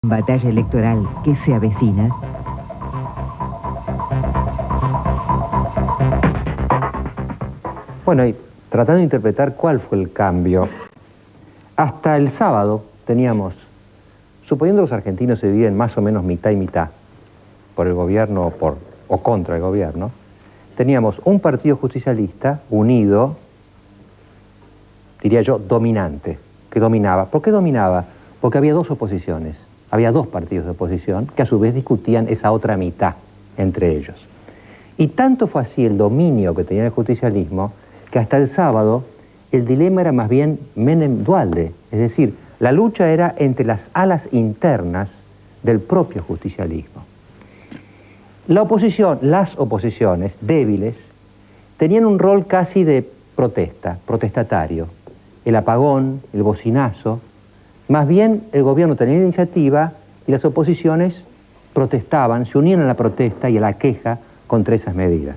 Batalla electoral que se avecina. Bueno, y tratando de interpretar cuál fue el cambio. Hasta el sábado teníamos, suponiendo los argentinos se dividen más o menos mitad y mitad, por el gobierno o contra el gobierno, teníamos un partido justicialista unido, diría yo, dominante, que dominaba. ¿Por qué dominaba? Porque había dos oposiciones, había dos partidos de oposición que a su vez discutían esa otra mitad entre ellos. Y tanto fue así el dominio que tenía el justicialismo, que hasta el sábado el dilema era más bien Menem-Duhalde, es decir, la lucha era entre las alas internas del propio justicialismo. La oposición, las oposiciones débiles, tenían un rol casi de protestatario. El apagón, el bocinazo, más bien el gobierno tenía iniciativa y las oposiciones protestaban, se unían a la protesta y a la queja contra esas medidas.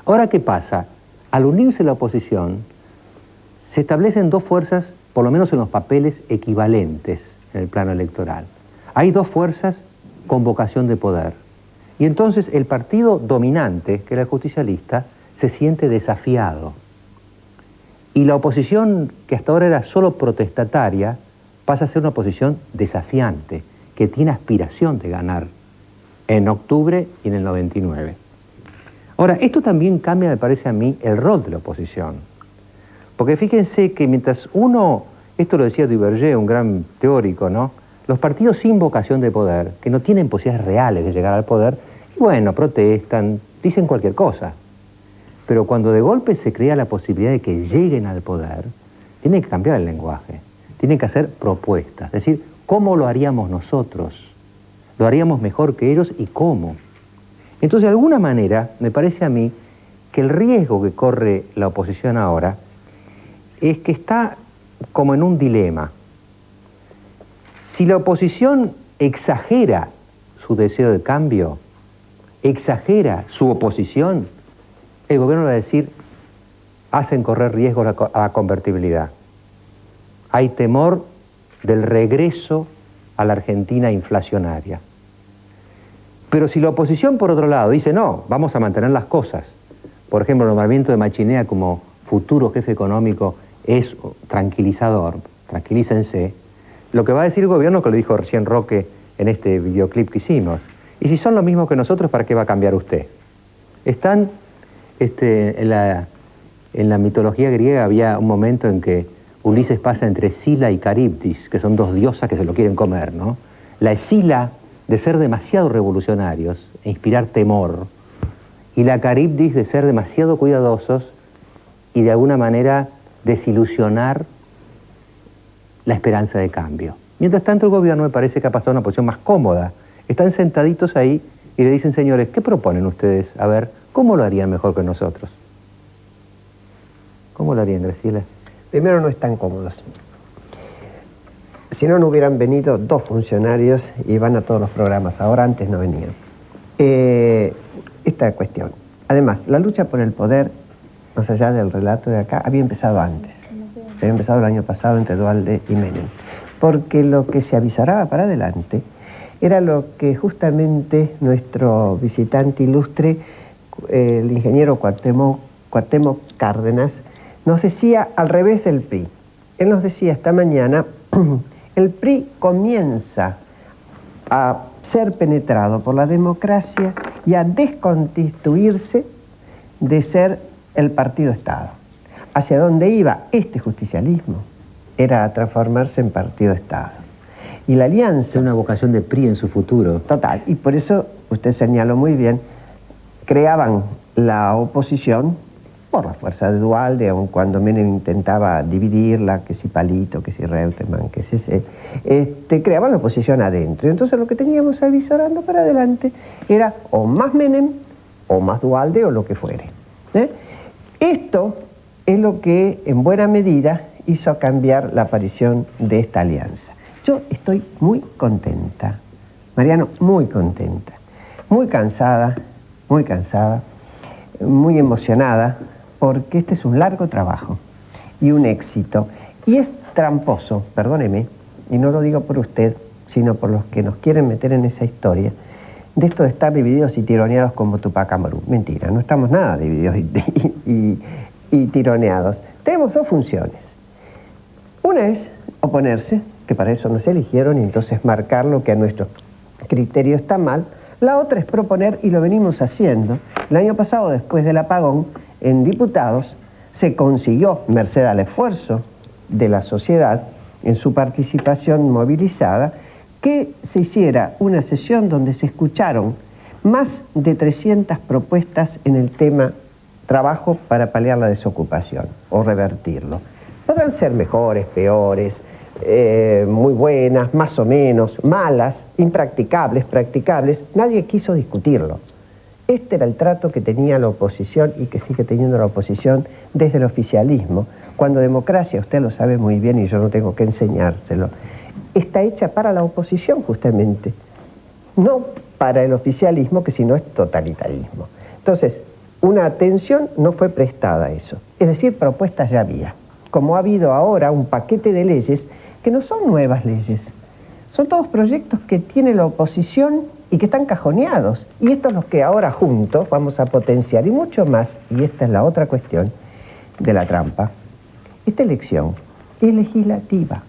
Ahora, ¿qué pasa? Al unirse la oposición, se establecen dos fuerzas, por lo menos en los papeles, equivalentes en el plano electoral. Hay dos fuerzas con vocación de poder. Y entonces el partido dominante, que era el justicialista, se siente desafiado. Y la oposición, que hasta ahora era solo protestataria, pasa a ser una oposición desafiante, que tiene aspiración de ganar en octubre y en el 99. Ahora, esto también cambia, me parece a mí, el rol de la oposición. Porque fíjense que mientras uno, esto lo decía Duverger, un gran teórico, ¿no? Los partidos sin vocación de poder, que no tienen posibilidades reales de llegar al poder, y bueno, protestan, dicen cualquier cosa. Pero cuando de golpe se crea la posibilidad de que lleguen al poder, tienen que cambiar el lenguaje, tienen que hacer propuestas, es decir, ¿cómo lo haríamos nosotros? ¿Lo haríamos mejor que ellos y cómo? Entonces, de alguna manera, me parece a mí que el riesgo que corre la oposición ahora es que está como en un dilema. Si la oposición exagera su deseo de cambio, exagera su oposición, el gobierno va a decir, hacen correr riesgos a la convertibilidad. Hay temor del regreso a la Argentina inflacionaria. Pero si la oposición, por otro lado, dice, no, vamos a mantener las cosas, por ejemplo, el nombramiento de Machinea como futuro jefe económico es tranquilizador, tranquilícense, lo que va a decir el gobierno, que lo dijo recién Roque en este videoclip que hicimos, y si son lo mismo que nosotros, ¿para qué va a cambiar usted? Están, en la mitología griega había un momento en que Ulises pasa entre Sila y Caribdis, que son dos diosas que se lo quieren comer, ¿no? La Escila de ser demasiado revolucionarios e inspirar temor, y la Caribdis de ser demasiado cuidadosos y de alguna manera desilusionar la esperanza de cambio. Mientras tanto, el gobierno me parece que ha pasado a una posición más cómoda. Están sentaditos ahí y le dicen, señores, ¿qué proponen ustedes? A ver, ¿cómo lo harían mejor que nosotros? ¿Cómo lo harían, Graciela? Primero, no están cómodos. Si no, no hubieran venido dos funcionarios y van a todos los programas. Ahora, antes no venían. Esta cuestión. Además, la lucha por el poder, más allá del relato de acá, había empezado antes. Había empezado el año pasado entre Duhalde y Menem. Porque lo que se avisaraba para adelante era lo que justamente nuestro visitante ilustre, el ingeniero Cuauhtémoc Cárdenas, nos decía al revés del PRI. Él nos decía esta mañana, el PRI comienza a ser penetrado por la democracia y a desconstituirse de ser el partido-Estado. ¿Hacia dónde iba este justicialismo? Era a transformarse en partido-Estado. Y la alianza... Una vocación de PRI en su futuro. Total, y por eso, usted señaló muy bien, creaban la oposición por la fuerza de Duhalde, aun cuando Menem intentaba dividirla, que si Palito, que si Reutemann, que si creaban la oposición adentro. Y entonces lo que teníamos avisorando para adelante era o más Menem, o más Duhalde, o lo que fuere. Esto es lo que, en buena medida, hizo cambiar la aparición de esta alianza. Yo estoy muy contenta, Mariano, muy contenta, muy cansada, muy emocionada, porque este es un largo trabajo y un éxito. Y es tramposo, perdóneme, y no lo digo por usted, sino por los que nos quieren meter en esa historia, de esto de estar divididos y tironeados como Tupac Amaru. Mentira, no estamos nada divididos y tironeados. Tenemos dos funciones. Una es oponerse, que para eso nos eligieron, y entonces marcar lo que a nuestro criterio está mal. La otra es proponer, y lo venimos haciendo. El año pasado, después del apagón, en diputados se consiguió, merced al esfuerzo de la sociedad, en su participación movilizada, que se hiciera una sesión donde se escucharon más de 300 propuestas en el tema trabajo para paliar la desocupación o revertirlo. Podrán ser mejores, peores, muy buenas, más o menos, malas, impracticables, practicables. Nadie quiso discutirlo. Este era el trato que tenía la oposición y que sigue teniendo la oposición desde el oficialismo, cuando democracia, usted lo sabe muy bien y yo no tengo que enseñárselo, está hecha para la oposición justamente, no para el oficialismo, que si no es totalitarismo. Entonces, una atención no fue prestada a eso, es decir, propuestas ya había, como ha habido ahora un paquete de leyes que no son nuevas leyes, son todos proyectos que tiene la oposición y que están cajoneados, y estos los que ahora juntos vamos a potenciar, y mucho más, y esta es la otra cuestión de la trampa. Esta elección es legislativa.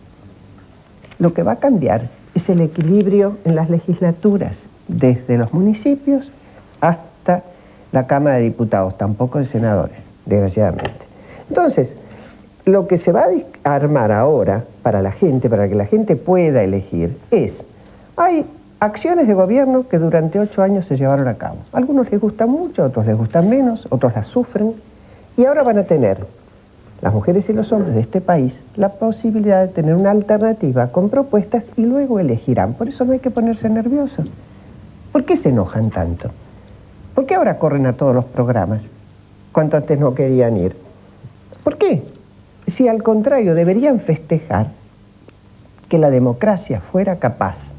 Lo que va a cambiar es el equilibrio en las legislaturas, desde los municipios hasta la Cámara de Diputados, tampoco de senadores, desgraciadamente. Entonces, lo que se va a armar ahora para la gente, para que la gente pueda elegir, hay acciones de gobierno que durante 8 años se llevaron a cabo. A algunos les gustan mucho, a otros les gustan menos, otros las sufren, y ahora van a tener las mujeres y los hombres de este país la posibilidad de tener una alternativa con propuestas y luego elegirán. Por eso no hay que ponerse nerviosos. ¿Por qué se enojan tanto? ¿Por qué ahora corren a todos los programas cuando antes no querían ir? ¿Por qué? Si al contrario deberían festejar que la democracia fuera capaz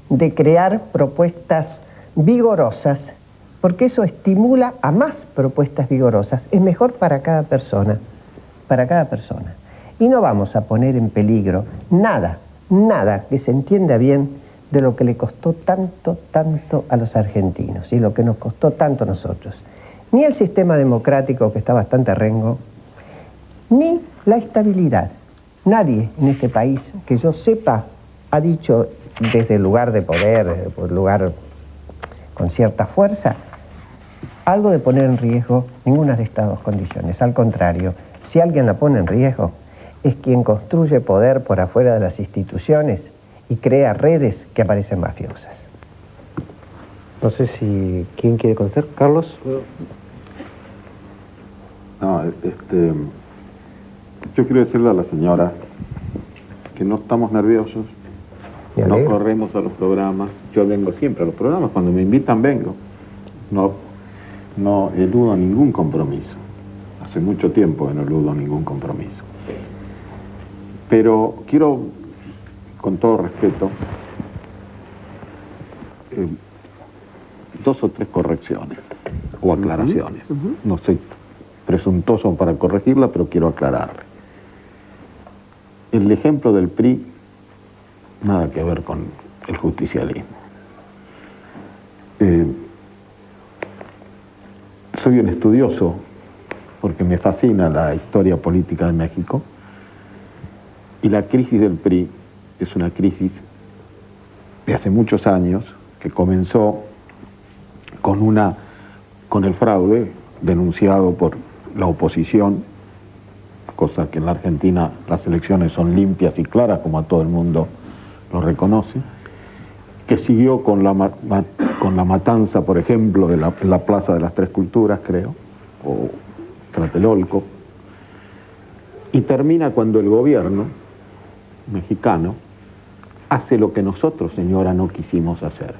de crear propuestas vigorosas, porque eso estimula a más propuestas vigorosas, es mejor para cada persona. Para cada persona. Y no vamos a poner en peligro nada que se entienda bien de lo que le costó tanto a los argentinos y lo que nos costó tanto a nosotros. Ni el sistema democrático, que está bastante rengo, ni la estabilidad. Nadie en este país, que yo sepa, ha dicho desde el lugar de poder, por lugar con cierta fuerza, algo de poner en riesgo ninguna de estas dos condiciones. Al contrario, si alguien la pone en riesgo, es quien construye poder por afuera de las instituciones y crea redes que aparecen mafiosas. No sé si... ¿Quién quiere contestar? ¿Carlos? No, yo quiero decirle a la señora que no estamos nerviosos, no corremos a los programas. Yo vengo siempre a los programas, cuando me invitan vengo. No eludo ningún compromiso. Hace mucho tiempo que no eludo ningún compromiso. Pero quiero, con todo respeto, 2 o 3 correcciones o aclaraciones. No soy presuntuoso para corregirla, pero quiero aclararle. El ejemplo del PRI, nada que ver con el justicialismo. Soy un estudioso porque me fascina la historia política de México, y la crisis del PRI es una crisis de hace muchos años que comenzó con el fraude denunciado por la oposición, cosa que en la Argentina las elecciones son limpias y claras, como a todo el mundo lo reconoce, que siguió con la matanza, por ejemplo, de la Plaza de las Tres Culturas, creo, o Tlatelolco, y termina cuando el gobierno mexicano hace lo que nosotros, señora, no quisimos hacer: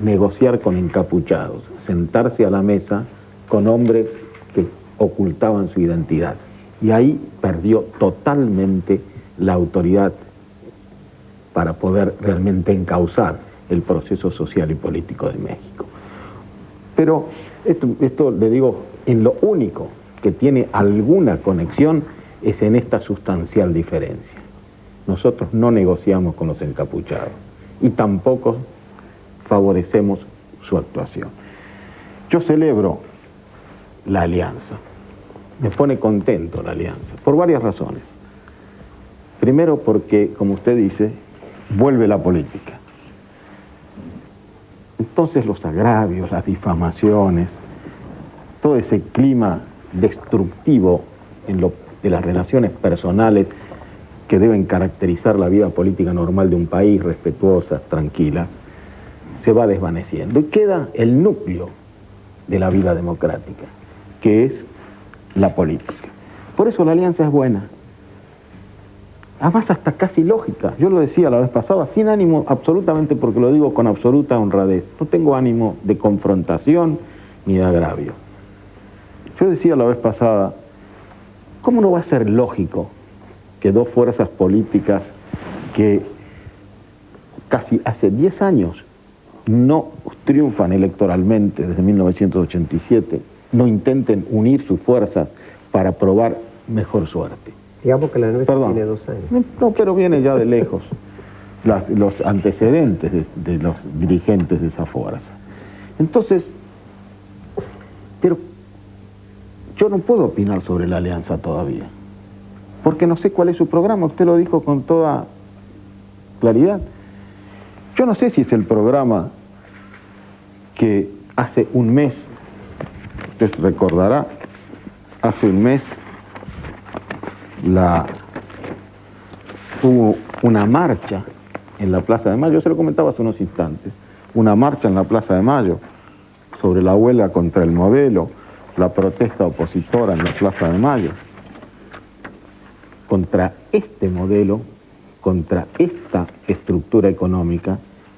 negociar con encapuchados, sentarse a la mesa con hombres que ocultaban su identidad. Y ahí perdió totalmente la autoridad para poder realmente encauzar el proceso social y político de México. Pero esto le digo, en lo único que tiene alguna conexión es en esta sustancial diferencia. nosotros no negociamos con los encapuchados y tampoco favorecemos su actuación. Yo celebro la alianza, me pone contento la alianza, por varias razones. Primero porque, como usted dice, vuelve la política. Entonces los agravios, las difamaciones, todo ese clima destructivo de las relaciones personales que deben caracterizar la vida política normal de un país, respetuosas, tranquilas, se va desvaneciendo. Y queda el núcleo de la vida democrática, que es la política. Por eso la alianza es buena. Además hasta casi lógica. Yo lo decía la vez pasada, sin ánimo absolutamente, porque lo digo con absoluta honradez. No tengo ánimo de confrontación ni de agravio. Yo decía la vez pasada, ¿cómo no va a ser lógico que dos fuerzas políticas que casi hace 10 años no triunfan electoralmente desde 1987, no intenten unir sus fuerzas para probar mejor suerte? Digamos que la nuestra tiene 2 años. No, pero viene ya de lejos los antecedentes de los dirigentes de esa fuerza. Entonces, pero yo no puedo opinar sobre la alianza todavía, porque no sé cuál es su programa, usted lo dijo con toda claridad. Yo no sé si es el programa que hace un mes, usted recordará, hace un mes hubo una marcha en la Plaza de Mayo, yo se lo comentaba hace unos instantes, una marcha en la Plaza de Mayo sobre la huelga contra el modelo, la protesta opositora en la Plaza de Mayo, contra este modelo, contra esta estructura económica,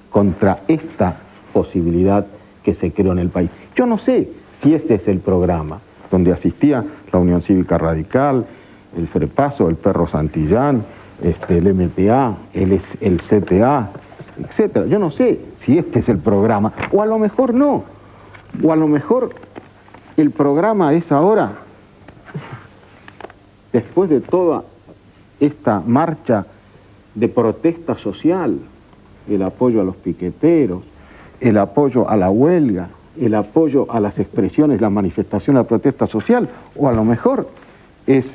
contra esta posibilidad que se creó en el país. Yo no sé si este es el programa donde asistía la Unión Cívica Radical, el FREPASO, el Perro Santillán, el MTA, el CTA, etc. Yo no sé si este es el programa, o a lo mejor no, o a lo mejor el programa es ahora, después de toda esta marcha de protesta social, el apoyo a los piqueteros, el apoyo a la huelga, el apoyo a las expresiones, la manifestación, la protesta social, o a lo mejor es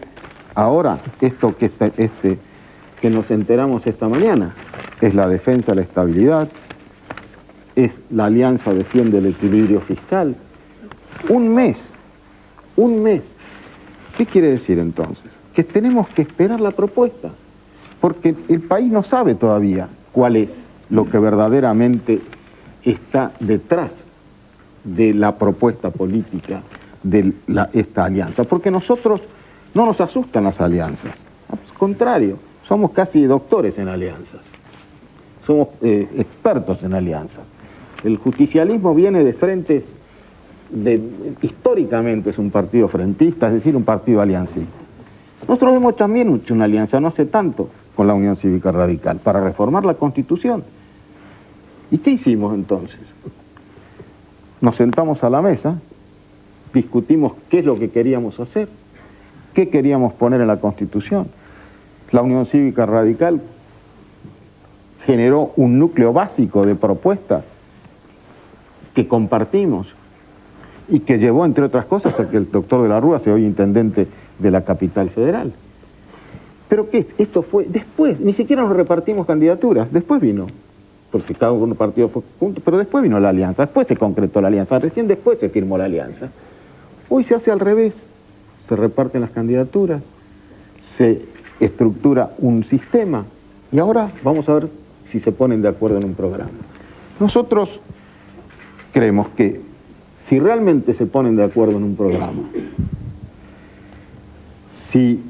ahora esto que nos enteramos esta mañana, es la defensa de la estabilidad, es la alianza defiende el equilibrio fiscal. Un mes. ¿Qué quiere decir entonces? Que tenemos que esperar la propuesta, porque el país no sabe todavía cuál es lo que verdaderamente está detrás de la propuesta política de esta alianza, porque nosotros no nos asustan las alianzas, al contrario, somos casi doctores en alianzas, somos expertos en alianzas. El justicialismo viene de frentes, históricamente es un partido frentista, es decir, un partido aliancista. Nosotros hemos también hecho una alianza no hace tanto con la Unión Cívica Radical para reformar la Constitución. ¿Y qué hicimos entonces? Nos sentamos a la mesa, discutimos qué es lo que queríamos hacer, qué queríamos poner en la Constitución. La Unión Cívica Radical generó un núcleo básico de propuestas que compartimos y que llevó, entre otras cosas, a que el doctor de la Rúa sea hoy intendente de la capital federal. ¿Pero qué? Esto fue después, ni siquiera nos repartimos candidaturas, después vino, porque cada uno partido fue junto, pero después vino la alianza, después se concretó la alianza, recién después se firmó la alianza. Hoy se hace al revés, se reparten las candidaturas, se estructura un sistema y ahora vamos a ver si se ponen de acuerdo en un programa. Nosotros creemos que si realmente se ponen de acuerdo en un programa, si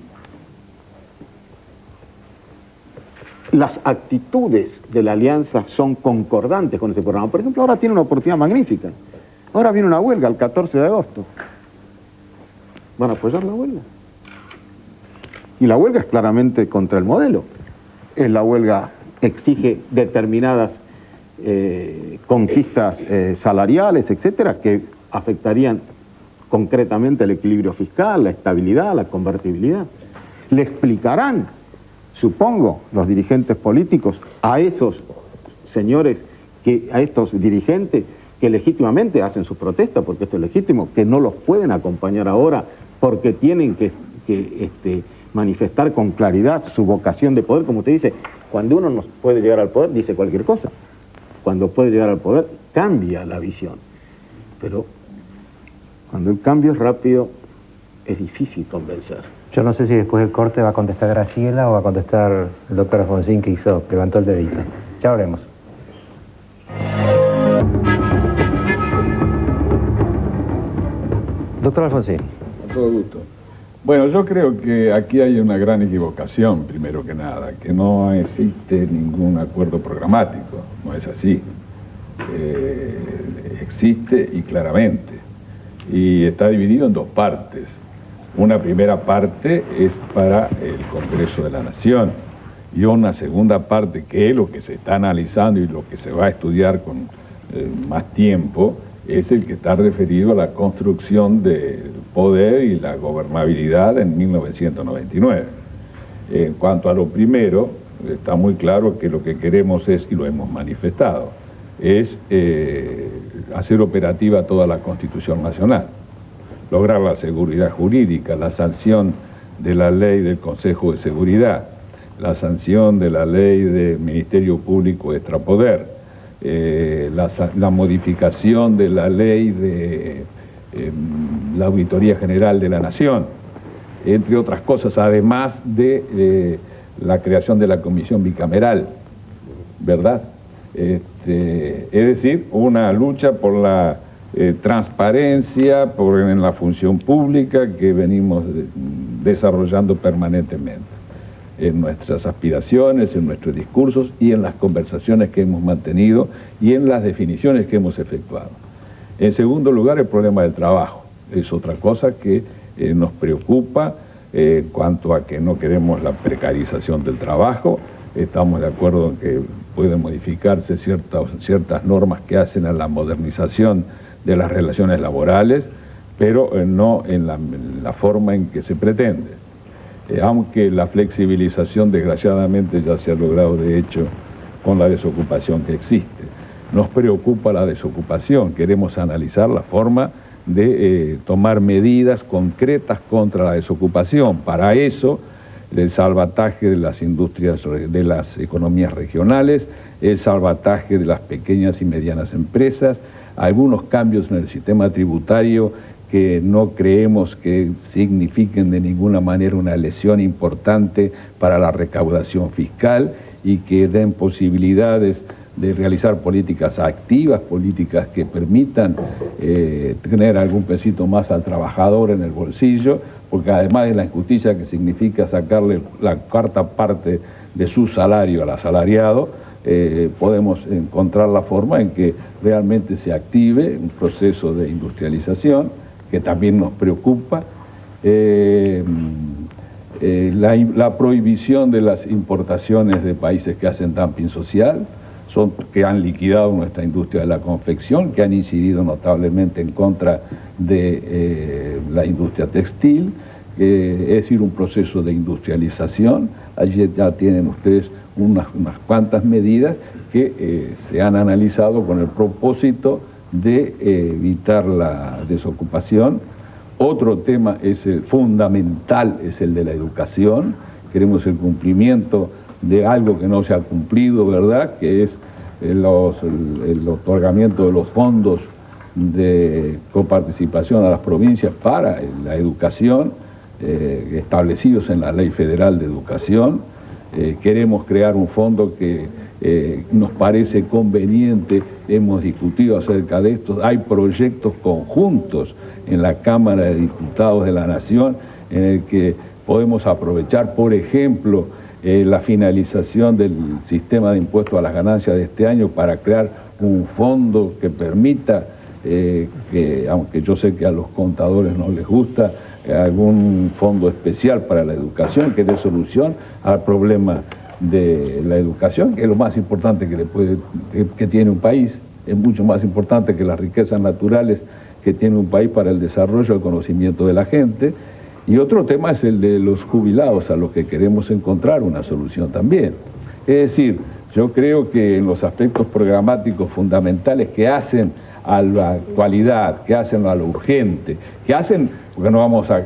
las actitudes de la alianza son concordantes con ese programa, por ejemplo, ahora tiene una oportunidad magnífica, ahora viene una huelga el 14 de agosto, ¿van a apoyar la huelga? Y la huelga es claramente contra el modelo, la huelga exige determinadas conquistas salariales, etcétera, que afectarían concretamente el equilibrio fiscal, la estabilidad, la convertibilidad. Le explicarán supongo, los dirigentes políticos, a esos señores, a estos dirigentes que legítimamente hacen sus protestas, porque esto es legítimo, que no los pueden acompañar ahora porque tienen que manifestar con claridad su vocación de poder. Como usted dice, cuando uno no puede llegar al poder, dice cualquier cosa. Cuando puede llegar al poder, cambia la visión. Pero cuando el cambio es rápido, es difícil convencer. Yo no sé si después del corte va a contestar Graciela o va a contestar el doctor Alfonsín, que levantó el dedito. Ya veremos. Doctor Alfonsín. Con todo gusto. Bueno, yo creo que aquí hay una gran equivocación, primero que nada, que no existe ningún acuerdo programático, no es así. Existe y claramente, y está dividido en dos partes. Una primera parte es para el Congreso de la Nación y una segunda parte, que es lo que se está analizando y lo que se va a estudiar con más tiempo, es el que está referido a la construcción del poder y la gobernabilidad en 1999. En cuanto a lo primero, está muy claro que lo que queremos es, y lo hemos manifestado, es hacer operativa toda la Constitución Nacional, lograr la seguridad jurídica, la sanción de la ley del Consejo de Seguridad, la sanción de la ley del Ministerio Público Extrapoder, la modificación de la ley de la Auditoría General de la Nación, entre otras cosas, además de la creación de la Comisión Bicameral, ¿verdad? Es decir, una lucha por la transparencia, en la función pública que venimos desarrollando permanentemente en nuestras aspiraciones, en nuestros discursos y en las conversaciones que hemos mantenido y en las definiciones que hemos efectuado. En segundo lugar, el problema del trabajo. Es otra cosa que nos preocupa en cuanto a que no queremos la precarización del trabajo. Estamos de acuerdo en que pueden modificarse ciertas normas que hacen a la modernización de las relaciones laborales, pero no en la forma en que se pretende. Aunque la flexibilización desgraciadamente ya se ha logrado de hecho con la desocupación que existe. Nos preocupa la desocupación, queremos analizar la forma de tomar medidas concretas contra la desocupación. Para eso, el salvataje de las industrias, de las economías regionales, el salvataje de las pequeñas y medianas empresas, algunos cambios en el sistema tributario que no creemos que signifiquen de ninguna manera una lesión importante para la recaudación fiscal y que den posibilidades de realizar políticas activas, políticas que permitan tener algún pesito más al trabajador en el bolsillo, porque además de la injusticia que significa sacarle la cuarta parte de su salario al asalariado, podemos encontrar la forma en que realmente se active un proceso de industrialización que también nos preocupa, la prohibición de las importaciones de países que hacen dumping social, que han liquidado nuestra industria de la confección, que han incidido notablemente en contra de la industria textil, es decir, un proceso de industrialización. Allí ya tienen ustedes unas cuantas medidas que se han analizado con el propósito de evitar la desocupación. Otro tema fundamental es el de la educación. Queremos el cumplimiento de algo que no se ha cumplido, ¿verdad?, que es el otorgamiento de los fondos de coparticipación a las provincias para la educación, establecidos en la Ley Federal de Educación. Queremos crear un fondo que nos parece conveniente, hemos discutido acerca de esto, hay proyectos conjuntos en la Cámara de Diputados de la Nación en el que podemos aprovechar, por ejemplo, la finalización del sistema de impuestos a las ganancias de este año para crear un fondo que permita, que aunque yo sé que a los contadores no les gusta, algún fondo especial para la educación que dé solución al problema de la educación, que es lo más importante que tiene un país, es mucho más importante que las riquezas naturales que tiene un país para el desarrollo y el conocimiento de la gente. Y otro tema es el de los jubilados, a los que queremos encontrar una solución también. Es decir, yo creo que en los aspectos programáticos fundamentales que hacen a la actualidad, que hacen a lo urgente, que hacen, porque no vamos a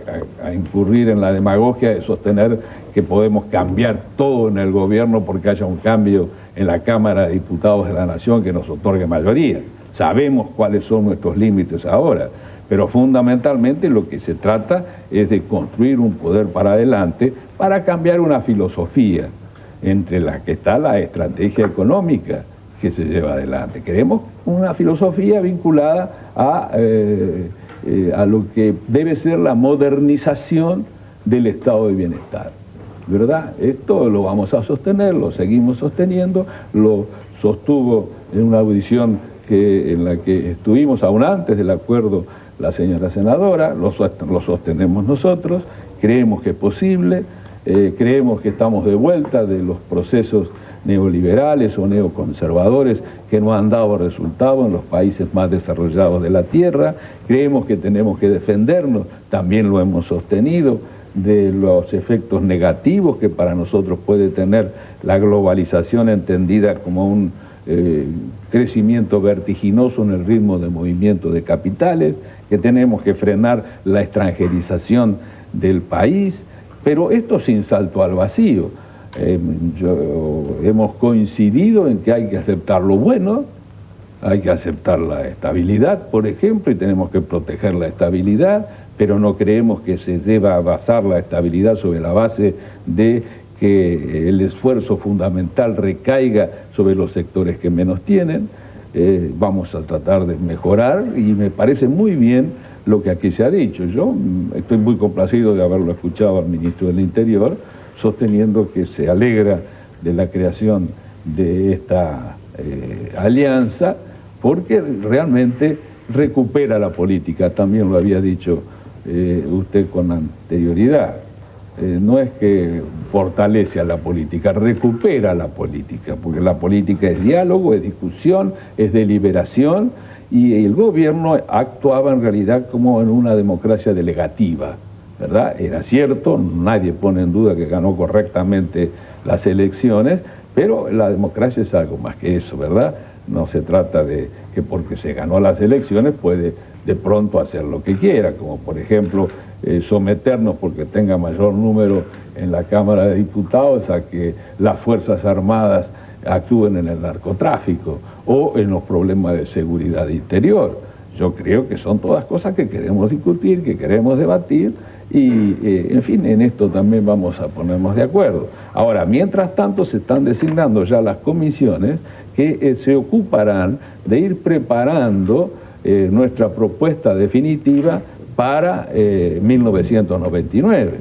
incurrir en la demagogia de sostener que podemos cambiar todo en el gobierno porque haya un cambio en la Cámara de Diputados de la Nación que nos otorgue mayoría. Sabemos cuáles son nuestros límites ahora, pero fundamentalmente lo que se trata es de construir un poder para adelante para cambiar una filosofía entre la que está la estrategia económica que se lleva adelante. Queremos una filosofía vinculada a lo que debe ser la modernización del estado de bienestar, ¿verdad? Esto lo vamos a sostener, lo seguimos sosteniendo, lo sostuvo en una audición en la que estuvimos aún antes del acuerdo la señora senadora, lo sostenemos nosotros, creemos que es posible, creemos que estamos de vuelta de los procesos neoliberales o neoconservadores que no han dado resultado en los países más desarrollados de la Tierra, creemos que tenemos que defendernos, también lo hemos sostenido, de los efectos negativos que para nosotros puede tener la globalización entendida como un crecimiento vertiginoso en el ritmo de movimiento de capitales, que tenemos que frenar la extranjerización del país, pero esto sin salto al vacío. Hemos coincidido en que hay que aceptar lo bueno, hay que aceptar la estabilidad, por ejemplo, y tenemos que proteger la estabilidad, pero no creemos que se deba basar la estabilidad sobre la base de que el esfuerzo fundamental recaiga sobre los sectores que menos tienen. Vamos a tratar de mejorar y me parece muy bien lo que aquí se ha dicho. Yo estoy muy complacido de haberlo escuchado al ministro del Interior, sosteniendo que se alegra de la creación de esta alianza, porque realmente recupera la política, también lo había dicho usted con anterioridad. No es que fortalece a la política, recupera la política, porque la política es diálogo, es discusión, es deliberación, y el gobierno actuaba en realidad como en una democracia delegativa, ¿verdad? Era cierto, nadie pone en duda que ganó correctamente las elecciones, pero la democracia es algo más que eso, ¿verdad? No se trata de que porque se ganó las elecciones puede de pronto hacer lo que quiera, como por ejemplo someternos porque tenga mayor número en la Cámara de Diputados a que las Fuerzas Armadas actúen en el narcotráfico o en los problemas de seguridad interior. Yo creo que son todas cosas que queremos discutir, que queremos debatir y, en fin, en esto también vamos a ponernos de acuerdo. Ahora, mientras tanto se están designando ya las comisiones que se ocuparán de ir preparando nuestra propuesta definitiva para 1999,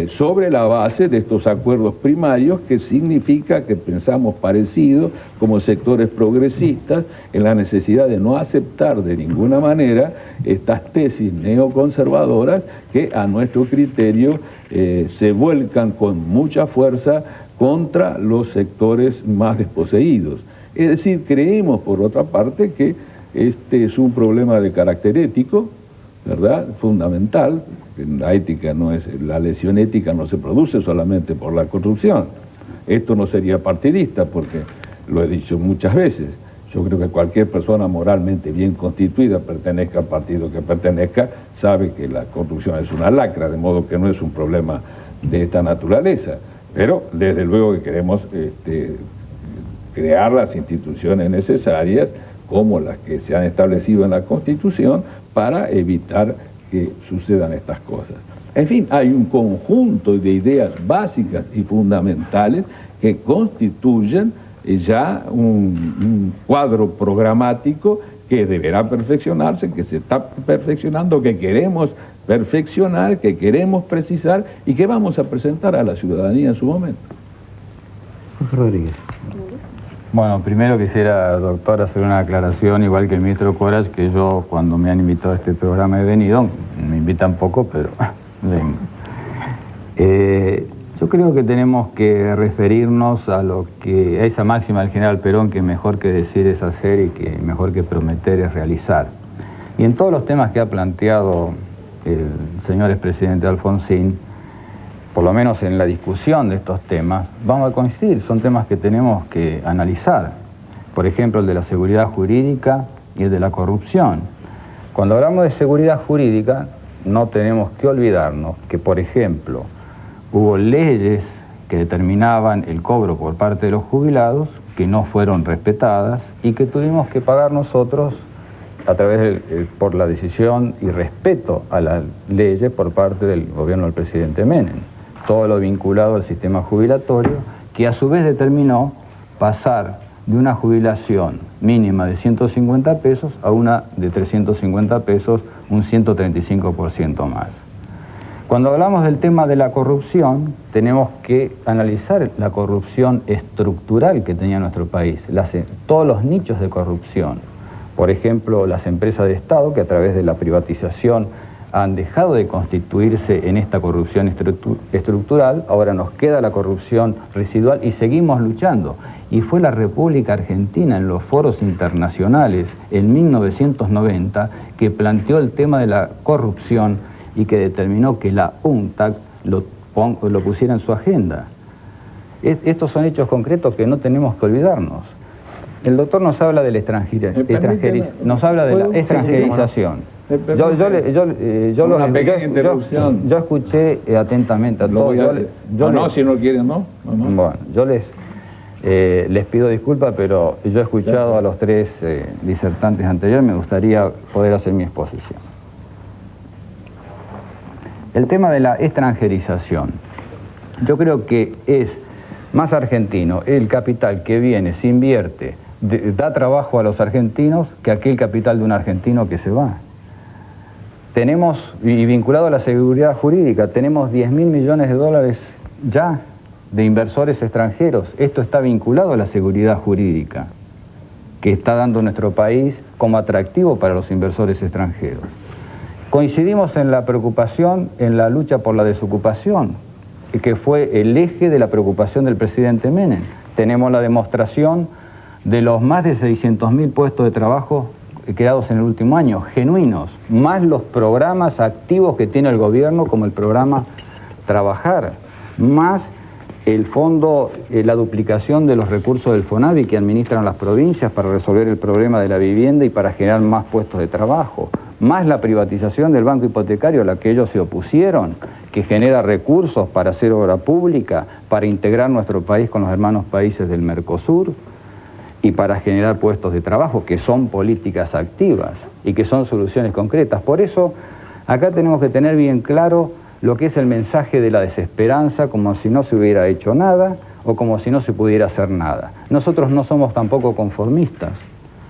sobre la base de estos acuerdos primarios, que significa que pensamos parecido como sectores progresistas en la necesidad de no aceptar de ninguna manera estas tesis neoconservadoras que a nuestro criterio se vuelcan con mucha fuerza contra los sectores más desposeídos. Es decir, creemos por otra parte que este es un problema de carácter ético, ¿verdad? Fundamental. La lesión ética no se produce solamente por la corrupción. Esto no sería partidista porque, lo he dicho muchas veces, yo creo que cualquier persona moralmente bien constituida, pertenezca al partido que pertenezca, sabe que la corrupción es una lacra, de modo que no es un problema de esta naturaleza. Pero desde luego que queremos crear las instituciones necesarias, como las que se han establecido en la Constitución, para evitar que sucedan estas cosas. En fin, hay un conjunto de ideas básicas y fundamentales que constituyen ya un cuadro programático que deberá perfeccionarse, que se está perfeccionando, que queremos perfeccionar, que queremos precisar y que vamos a presentar a la ciudadanía en su momento. Rodríguez. Bueno, primero quisiera, doctor, hacer una aclaración, igual que el ministro Coras, que yo cuando me han invitado a este programa he venido, me invitan poco, pero vengo. Yo creo que tenemos que referirnos a esa máxima del general Perón, que mejor que decir es hacer y que mejor que prometer es realizar. Y en todos los temas que ha planteado el señor expresidente Alfonsín, por lo menos en la discusión de estos temas, vamos a coincidir, son temas que tenemos que analizar. Por ejemplo, el de la seguridad jurídica y el de la corrupción. Cuando hablamos de seguridad jurídica, no tenemos que olvidarnos que, por ejemplo, hubo leyes que determinaban el cobro por parte de los jubilados que no fueron respetadas y que tuvimos que pagar nosotros a través por la decisión y respeto a las leyes por parte del gobierno del presidente Menem. Todo lo vinculado al sistema jubilatorio, que a su vez determinó pasar de una jubilación mínima de 150 pesos a una de 350 pesos, un 135% más. Cuando hablamos del tema de la corrupción, tenemos que analizar la corrupción estructural que tenía nuestro país, todos los nichos de corrupción. Por ejemplo, las empresas de Estado, que a través de la privatización han dejado de constituirse en esta corrupción estructural, ahora nos queda la corrupción residual y seguimos luchando. Y fue la República Argentina en los foros internacionales en 1990 que planteó el tema de la corrupción y que determinó que la UNTAC lo pusiera en su agenda. Estos son hechos concretos que no tenemos que olvidarnos. El doctor nos habla de la extranjerización. Yo escuché atentamente a todos. Si no quieren, no. Bueno, yo les pido disculpas, pero yo he escuchado a los tres disertantes anteriores, me gustaría poder hacer mi exposición. El tema de la extranjerización. Yo creo que es más argentino el capital que viene, se invierte, da trabajo a los argentinos que aquel capital de un argentino que se va. Tenemos, y vinculado a la seguridad jurídica, tenemos 10.000 millones de dólares ya de inversores extranjeros. Esto está vinculado a la seguridad jurídica que está dando nuestro país como atractivo para los inversores extranjeros. Coincidimos en la preocupación, en la lucha por la desocupación, que fue el eje de la preocupación del presidente Menem. Tenemos la demostración de los más de 600.000 puestos de trabajo creados en el último año, genuinos, más los programas activos que tiene el gobierno, como el programa Trabajar, más el fondo, la duplicación de los recursos del FONAVI que administran las provincias para resolver el problema de la vivienda y para generar más puestos de trabajo, más la privatización del banco hipotecario a la que ellos se opusieron, que genera recursos para hacer obra pública, para integrar nuestro país con los hermanos países del Mercosur y para generar puestos de trabajo, que son políticas activas y que son soluciones concretas. Por eso, acá tenemos que tener bien claro lo que es el mensaje de la desesperanza, como si no se hubiera hecho nada o como si no se pudiera hacer nada. Nosotros no somos tampoco conformistas.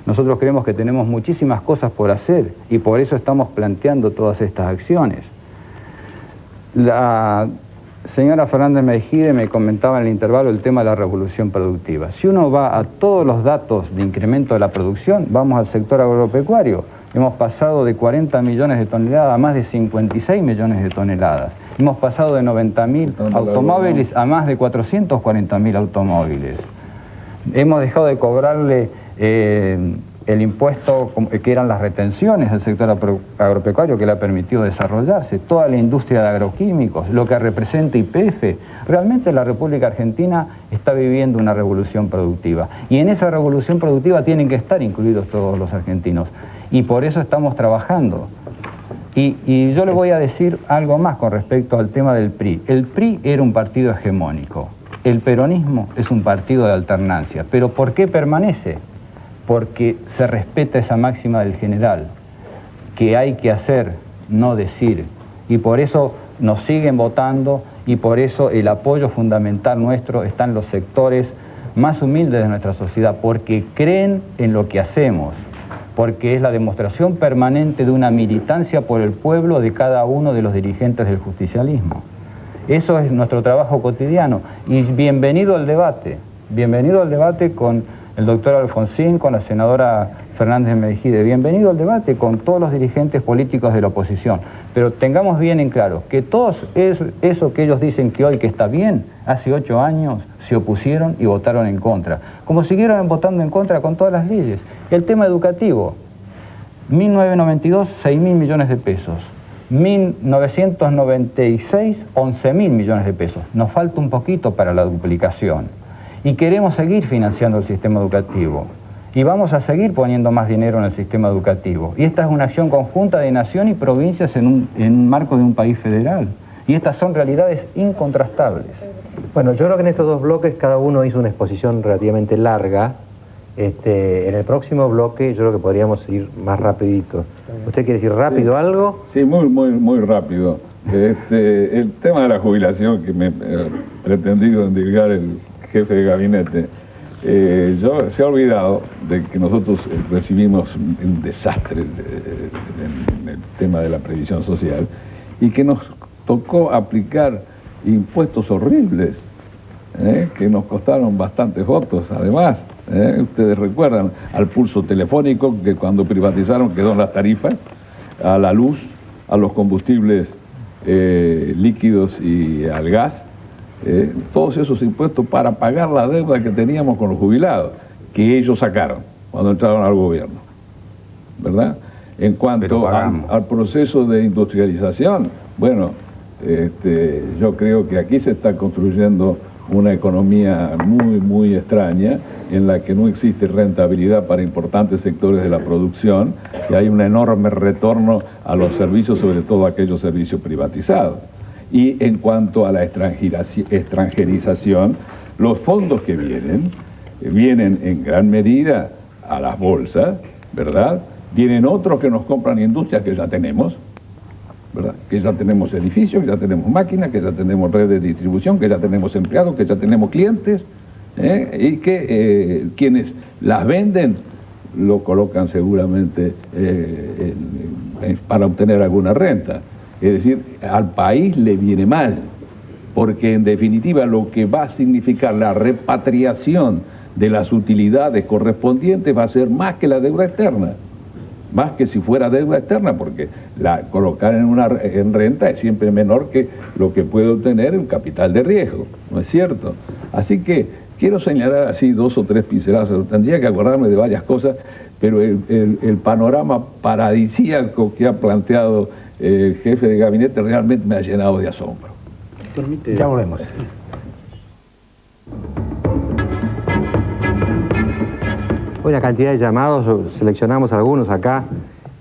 Nosotros creemos que tenemos muchísimas cosas por hacer y por eso estamos planteando todas estas acciones. La señora Fernández Meijide me comentaba en el intervalo el tema de la revolución productiva. Si uno va a todos los datos de incremento de la producción, vamos al sector agropecuario. Hemos pasado de 40 millones de toneladas a más de 56 millones de toneladas. Hemos pasado de 90.000 automóviles a más de 440.000 automóviles. Hemos dejado de cobrarle el impuesto que eran las retenciones del sector agropecuario que le ha permitido desarrollarse, toda la industria de agroquímicos, lo que representa YPF. Realmente la República Argentina está viviendo una revolución productiva y en esa revolución productiva tienen que estar incluidos todos los argentinos y por eso estamos trabajando. Y yo le voy a decir algo más con respecto al tema del PRI. El PRI era un partido hegemónico, el peronismo es un partido de alternancia, pero ¿por qué permanece? Porque se respeta esa máxima del general, que hay que hacer, no decir. Y por eso nos siguen votando y por eso el apoyo fundamental nuestro está en los sectores más humildes de nuestra sociedad, porque creen en lo que hacemos, porque es la demostración permanente de una militancia por el pueblo de cada uno de los dirigentes del justicialismo. Eso es nuestro trabajo cotidiano. Y bienvenido al debate con el doctor Alfonsín, con la senadora Fernández Meijide. Bienvenido al debate con todos los dirigentes políticos de la oposición. Pero tengamos bien en claro que todo eso que ellos dicen que hoy que está bien, hace 8 años se opusieron y votaron en contra. Como siguieron votando en contra con todas las leyes. El tema educativo, 1992, 6.000 millones de pesos. 1996, 11.000 millones de pesos. Nos falta un poquito para la duplicación. Y queremos seguir financiando el sistema educativo. Y vamos a seguir poniendo más dinero en el sistema educativo. Y esta es una acción conjunta de nación y provincias en un marco de un país federal. Y estas son realidades incontrastables. Bueno, yo creo que en estos dos bloques cada uno hizo una exposición relativamente larga. En el próximo bloque yo creo que podríamos ir más rapidito. ¿Usted quiere decir rápido algo? Sí, muy rápido. El tema de la jubilación que me ha pretendido endilgar el jefe de gabinete, se ha olvidado de que nosotros recibimos un desastre en el tema de la previsión social y que nos tocó aplicar impuestos horribles, que nos costaron bastantes votos, además. Ustedes recuerdan al pulso telefónico, que cuando privatizaron quedó en las tarifas, a la luz, a los combustibles líquidos y al gas, todos esos impuestos para pagar la deuda que teníamos con los jubilados, que ellos sacaron cuando entraron al gobierno, ¿verdad? En cuanto al proceso de industrialización, bueno, yo creo que aquí se está construyendo una economía muy extraña, en la que no existe rentabilidad para importantes sectores de la producción y hay un enorme retorno a los servicios, sobre todo aquellos servicios privatizados. Y en cuanto a la extranjerización, los fondos que vienen en gran medida a las bolsas, ¿verdad? Vienen otros que nos compran industrias que ya tenemos, ¿verdad? Que ya tenemos edificios, que ya tenemos máquinas, que ya tenemos redes de distribución, que ya tenemos empleados, que ya tenemos clientes, y que quienes las venden lo colocan seguramente para obtener alguna renta. Es decir, al país le viene mal, porque en definitiva lo que va a significar la repatriación de las utilidades correspondientes va a ser más que la deuda externa. Más que si fuera deuda externa, porque colocar en renta es siempre menor que lo que puede obtener un capital de riesgo, ¿no es cierto? Así que quiero señalar así 2 o 3 pincelazos, tendría que acordarme de varias cosas, pero el panorama paradisíaco que ha planteado el jefe de gabinete realmente me ha llenado de asombro. Ya volvemos. Una cantidad de llamados, seleccionamos algunos acá.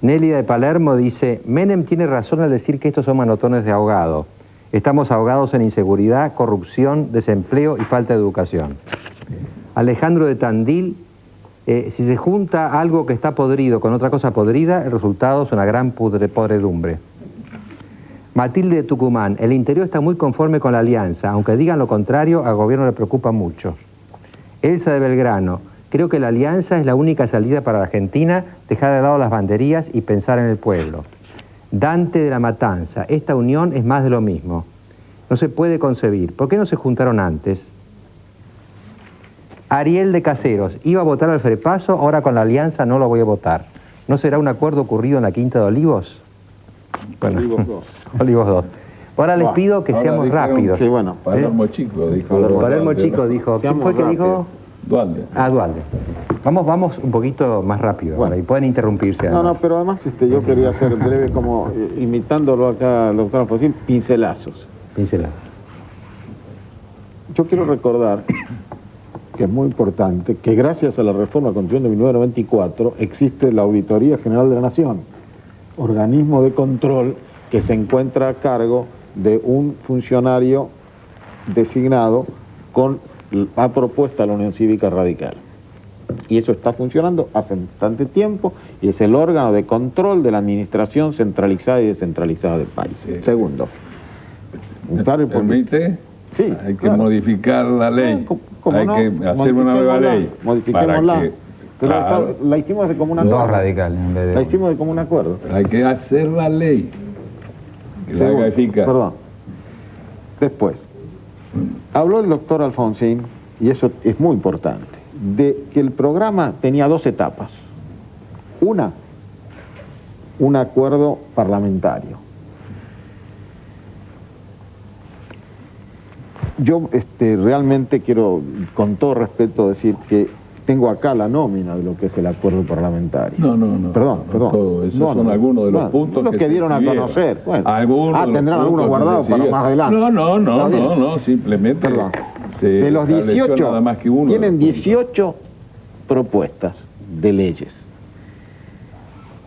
Nélida de Palermo dice: Menem tiene razón al decir que estos son manotones de ahogado. Estamos ahogados en inseguridad, corrupción, desempleo y falta de educación. Alejandro de Tandil: si se junta algo que está podrido con otra cosa podrida, el resultado es una gran podredumbre. Matilde de Tucumán: el interior está muy conforme con la alianza, aunque digan lo contrario, al gobierno le preocupa mucho. Elsa de Belgrano: creo que la alianza es la única salida para la Argentina, dejar de lado las banderías y pensar en el pueblo. Dante de la Matanza: esta unión es más de lo mismo. No se puede concebir. ¿Por qué no se juntaron antes? Ariel de Caseros: iba a votar al Frepaso, ahora con la alianza no lo voy a votar. ¿No será un acuerdo ocurrido en la Quinta de Olivos? Bueno, Olivos 2. Olivos 2. Ahora les pido que seamos rápidos. Sí, bueno. Palermo Chico dijo. Palermo Chico dijo. ¿Quién fue que dijo? Dualde. Ah, Dualde. Vamos un poquito más rápido, bueno, y pueden interrumpirse. No, pero además yo quería ser breve, como imitándolo acá al doctor Alfonsín, pincelazos. Pincelazos. Yo quiero recordar que es muy importante que gracias a la reforma constitucional de 1994 existe la Auditoría General de la Nación, organismo de control que se encuentra a cargo de un funcionario designado a propuesta de la Unión Cívica Radical. Y eso está funcionando hace bastante tiempo y es el órgano de control de la administración centralizada y descentralizada del país. Sí. Segundo. ¿Permite? Sí, hay que modificar la ley. Hay que hacer una nueva ley. Modifiquémosla. Pero claro, la hicimos de común acuerdo. Dos radicales en vez de... La hicimos de común acuerdo. Hay que hacer la ley. Que la haga eficaz. Perdón. Después, habló el doctor Alfonsín, y eso es muy importante, de que el programa tenía 2 etapas. Una, un acuerdo parlamentario. Yo realmente quiero, con todo respeto, decir que tengo acá la nómina de lo que es el acuerdo parlamentario. No. Perdón. Todo eso son algunos de los puntos los que dieron a recibieron. conocer. Bueno, Algunos tendrán algunos guardados para más adelante. No, simplemente Perdón. se De los estableció 18, nada más que uno tienen de los puntos. 18 propuestas de leyes.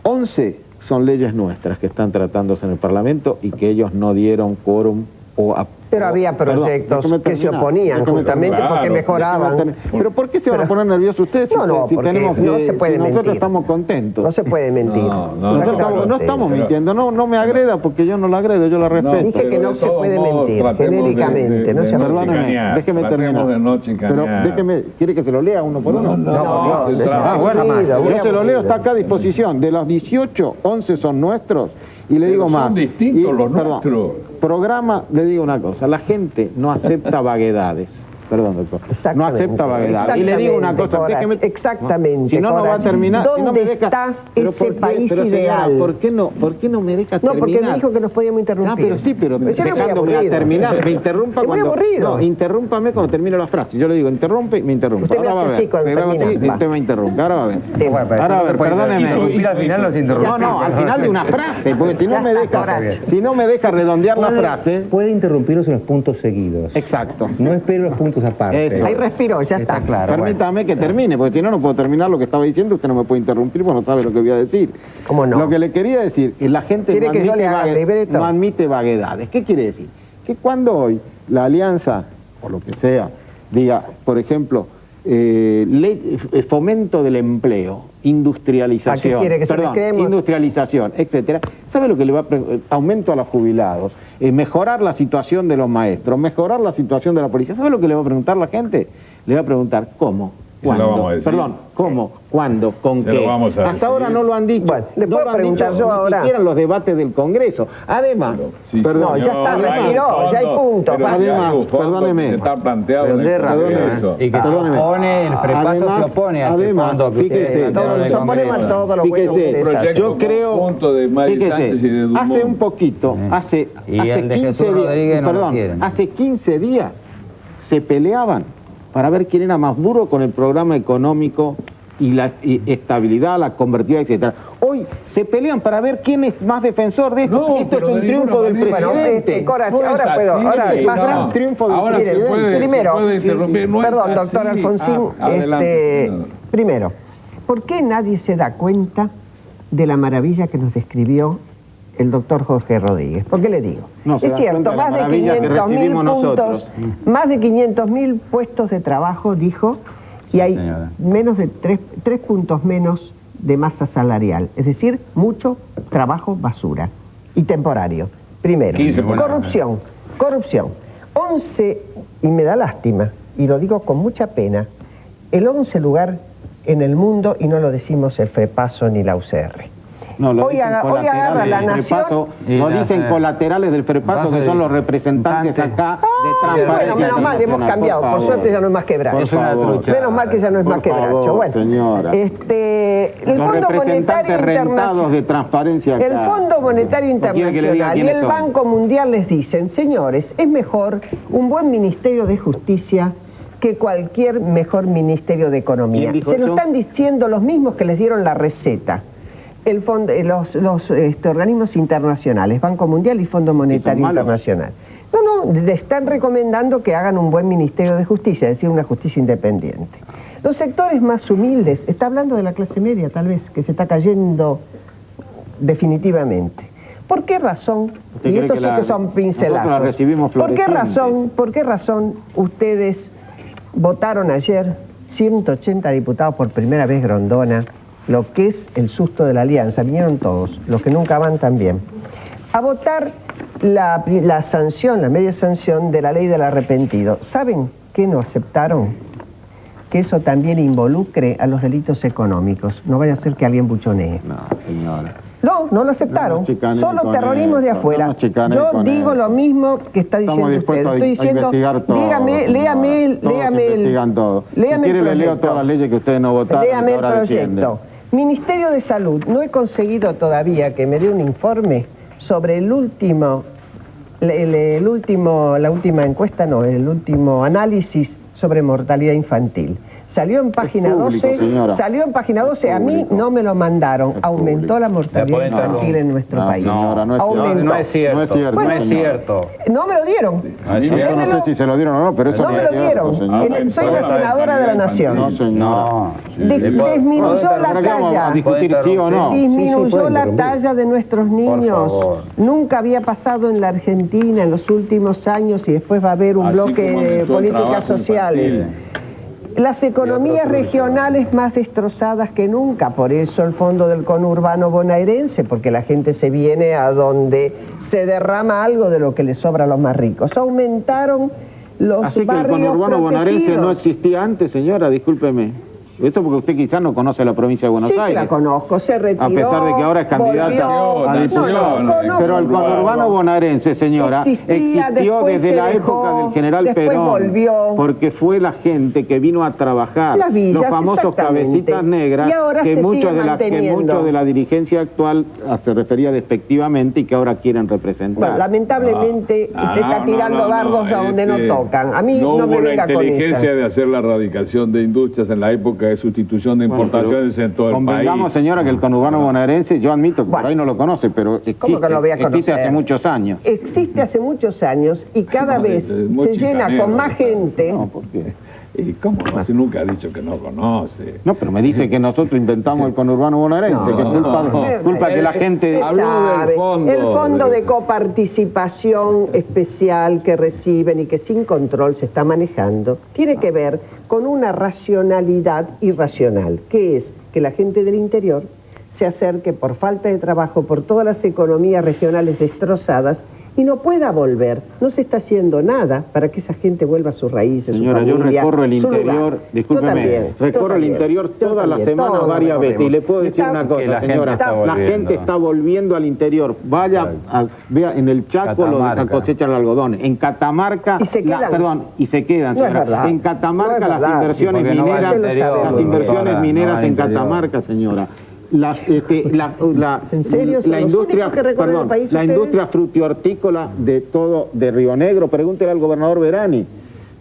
11 son leyes nuestras que están tratándose en el Parlamento y que ellos no dieron quórum o Pero había proyectos que se oponían justamente Claro, porque mejoraban. Pero ¿por qué se van a poner nerviosos ustedes si, No, si porque tenemos no que, se puede si nosotros mentir. estamos contentos? No se puede mentir. Nosotros no estamos mintiendo, no me agreda porque yo no la agredo, yo la respeto. Dije que pero no de se todos puede modos, mentir, tratemos genéricamente, no se Perdóneme, chicanear, déjeme tratemos terminar. de no chicanear. Pero déjeme, ¿quiere que se lo lea uno por uno? No, Dios, Ah, bueno, aburrido, muy yo se lo leo, está aburrido. acá a disposición. De los 18, 11 son nuestros. Y le Pero digo son más. distintos los perdón, nuestros. Programa, le digo una cosa, la gente no acepta vaguedades. Perdón, doctor. No Exactamente, acepta vaguedades. Y le digo una cosa, Corach, déjeme. exactamente, Si no, no va a Corach. terminar. Si no me ¿Dónde deja, está pero ese ¿por qué? país Pero, señora, ideal? ¿por qué no me deja No, terminar? porque me dijo que nos podíamos interrumpir. Pero sí, pero Eso era muy dejándome a aburrido. terminar, me interrumpa Es muy cuando... aburrido. No, interrúmpame cuando termine la frase. Yo le digo, interrumpe y me interrumpe. Usted me Ahora va a hace ver. así cuando Se graba así termina. y Va. usted me interrumpe. Ahora va a ver. Bueno, Ahora a ver, perdóneme. Y al final los interrumpe. No, al final de una frase, porque si Ya no me está, deja, Corach. si no me deja redondear la frase... Puede interrumpirlos en los puntos seguidos. Exacto. No espero los puntos aparte. Eso. Ahí respiró, ya está. Claro, Permítame que termine, porque si no, no puedo terminar lo que estaba diciendo. Usted no me puede interrumpir porque no sabe lo que voy a decir. ¿Cómo no? Lo que le quería decir es la gente ¿Quiere no que yo admite, le haga el libreto? no admite vaguedades. ¿Qué quiere decir? Que cuando hoy la alianza, o lo que sea, diga, por ejemplo, fomento del empleo, industrialización, ¿A qué quiere que se le creemos? industrialización, etcétera, ¿sabe lo que le va a aumento a los jubilados, mejorar la situación de los maestros, mejorar la situación de la policía? ¿Sabe lo que le va a preguntar la gente? Le va a preguntar ¿cómo? Se lo ¿Cuándo? vamos a decir. Perdón, ¿cómo? ¿Cuándo? ¿Con Se qué? lo vamos a Hasta decir. ahora no lo han dicho. Bueno, le no puedo lo han preguntar dicho yo ni ahora. siquiera en los debates del Congreso. Además, Sí, perdón, No, ya está, respiró, ya hay punto. Pero Además, hay un fondo perdóneme. que está planteado en Redondee el rápido, Congreso. Y que se Perdóneme. opone, el prepaso Además- se opone a ese además, fondo que fíjese, ustedes plantearon en el Todos oponemos a Congreso. todo lo bueno Fíjese, que les hace. proyecto yo creo, conjunto de Mari fíjese, Sánchez y de Dumont. hace un poquito, hace Y el de 15 Jesús días, Rodríguez no lo perdón, quieren. hace 15 días se peleaban para ver quién era más duro con el programa económico y la estabilidad, la convertida, etcétera. Hoy se pelean para ver quién es más defensor de esto. No, Esto es pero un de triunfo del ninguna manera. presidente. Corach, No es ahora así, puedo, ahora no. más gran triunfo del Ahora presidente. se puede, Primero, se puede interrumpir, no es Perdón, así. doctor Alfonsín, Adelante. primero, ¿por qué nadie se da cuenta de la maravilla que nos describió el doctor Jorge Rodríguez? ¿Por qué le digo? No se Es da cierto, cuenta de la más de maravilla que 500.000 recibimos puntos, nosotros. más de 500.000 puestos de trabajo, dijo, y hay Señora. menos de 3 puntos menos de masa salarial, es decir, mucho trabajo basura y temporario. Primero, 15%. corrupción. 11, y me da lástima, y lo digo con mucha pena, el 11 lugar en el mundo, y no lo decimos el FREPASO ni la UCR. No, lo Hoy dicen agarra colaterales la del Nación. Frepaso, Y lo la- dicen colaterales del Frepaso, que son los representantes acá de transparencia. Bueno, menos mal, hemos Internacional. cambiado, por favor. suerte ya no es más Por quebracho. favor. Menos mal que ya no es Por más quebracho. favor, Bueno, señora. el Los Fondo Monetario representantes rentados Internacional. de transparencia acá. El Fondo Monetario ¿O quiere que le diga Internacional y quiénes el son? Banco Mundial les dicen, señores, es mejor un buen Ministerio de Justicia que cualquier mejor Ministerio de Economía. ¿Quién dijo Se lo eso? están diciendo los mismos que les dieron la receta. El fondo, los organismos internacionales, Banco Mundial y Fondo Monetario malos? Internacional. No, le están recomendando que hagan un buen Ministerio de Justicia, es decir, una justicia independiente. Los sectores más humildes, está hablando de la clase media tal vez, que se está cayendo definitivamente. ¿Por qué razón? ¿Usted Y cree esto que sí la- que son nosotros pincelazos. la recibimos ¿Por qué floreciente? por qué razón ustedes votaron ayer 180 diputados por primera vez Grondona, lo que es el susto de la alianza? Vinieron todos, los que nunca van también, a votar la sanción, la media sanción de la ley del arrepentido. ¿Saben qué no aceptaron? Que eso también involucre a los delitos económicos. No vaya a ser que alguien buchonee. No, señora. No lo aceptaron. No nos chicaneen Solo con terrorismo de eso, afuera. no nos chicaneen Yo con digo eso. lo mismo que está diciendo Estamos usted. dispuestos Estoy a diciendo, investigar todo. léame Todos investigan todo. léame si quiere el le leo proyecto. todas las leyes que ustedes no votaron. Léame y el ahora defienden. proyecto. Ministerio de Salud, no he conseguido todavía que me dé un informe sobre el último análisis sobre mortalidad infantil. Salió en página Es público, 12, señora. salió en página 12, a mí no me lo mandaron. Aumentó la mortalidad infantil en nuestro país. Señora, no es cierto. Aumentó. No es cierto, No es cierto, no es señora. cierto. No me lo dieron. Yo no sé si se lo dieron o no, pero eso No no me es lo cierto, dieron. señora. Soy la senadora de la Nación. No, señora. No. Disminuyó la Ahora que vamos a talla. discutir sí o no. Disminuyó la talla de nuestros niños. favor. Nunca había pasado en la Argentina en los últimos años y después va a haber un Así bloque como de aumentó el políticas trabajo sociales. infantil. Las economías regionales más destrozadas que nunca, por eso el fondo del conurbano bonaerense, porque la gente se viene a donde se derrama algo de lo que le sobra a los más ricos. Aumentaron los Así que el barrios conurbano bonaerense no protegidos. existía antes, señora, discúlpeme. Esto porque usted quizás no conoce la provincia de Buenos Sí, que Aires. la conozco, se retiró. A pesar de que ahora es candidata volvió. a diputado. conozco. Pero el conurbano bonaerense, señora, Existía, existió después desde se la dejó, época del general después Perón. volvió. Porque fue la gente que vino a trabajar. Las villas, los famosos exactamente. cabecitas negras, Y ahora que se muchos sigue de la manteniendo. dirigencia actual se refería despectivamente y que ahora quieren representar. Bueno, lamentablemente usted está tirando dardos a donde no tocan. A mí no me hubo la venga con esa. inteligencia de hacer la erradicación de industrias en la época de sustitución de importaciones en todo el país. Convengamos, señora, que el conurbano bonaerense, yo admito que por Bueno. ahí no lo conoce, pero existe, ¿Cómo que lo voy a existe conocer? hace muchos años. Existe hace muchos años y cada No, vez es muy se llena chicanero, con más gente. No, ¿por qué? ¿Y cómo no? Si nunca ha dicho que no conoce. No, pero me dice que nosotros inventamos el conurbano bonaerense, que es culpa que la gente... Usted Habló del sabe, fondo. el fondo de coparticipación especial que reciben y que sin control se está manejando, tiene que ver con una racionalidad irracional, que es que la gente del interior se acerque por falta de trabajo, por todas las economías regionales destrozadas, y no pueda volver. No se está haciendo nada para que esa gente vuelva a sus raíces, Señora, su yo familia, recorro el su lugar. interior, Yo discúlpeme, también, yo recorro el también, interior yo todas las también, semanas todos varias veces. Y le puedo decir Está- una Que cosa, la gente señora, está la volviendo. gente está volviendo al interior. Vaya, vea en el Chaco lo Catamarca. dejan cosechar el algodón. En Catamarca, Y se quedan. y se quedan, No es señora. verdad. En Catamarca No es las verdad. inversiones Y porque no va al mineras, interior, las doctora, inversiones no mineras va al en interior. Catamarca, señora. ¿En serio? ¿Son La los industria, únicos que recorren el perdón, país la ustedes? industria frutihortícola de Río Negro, pregúntele al gobernador Verani.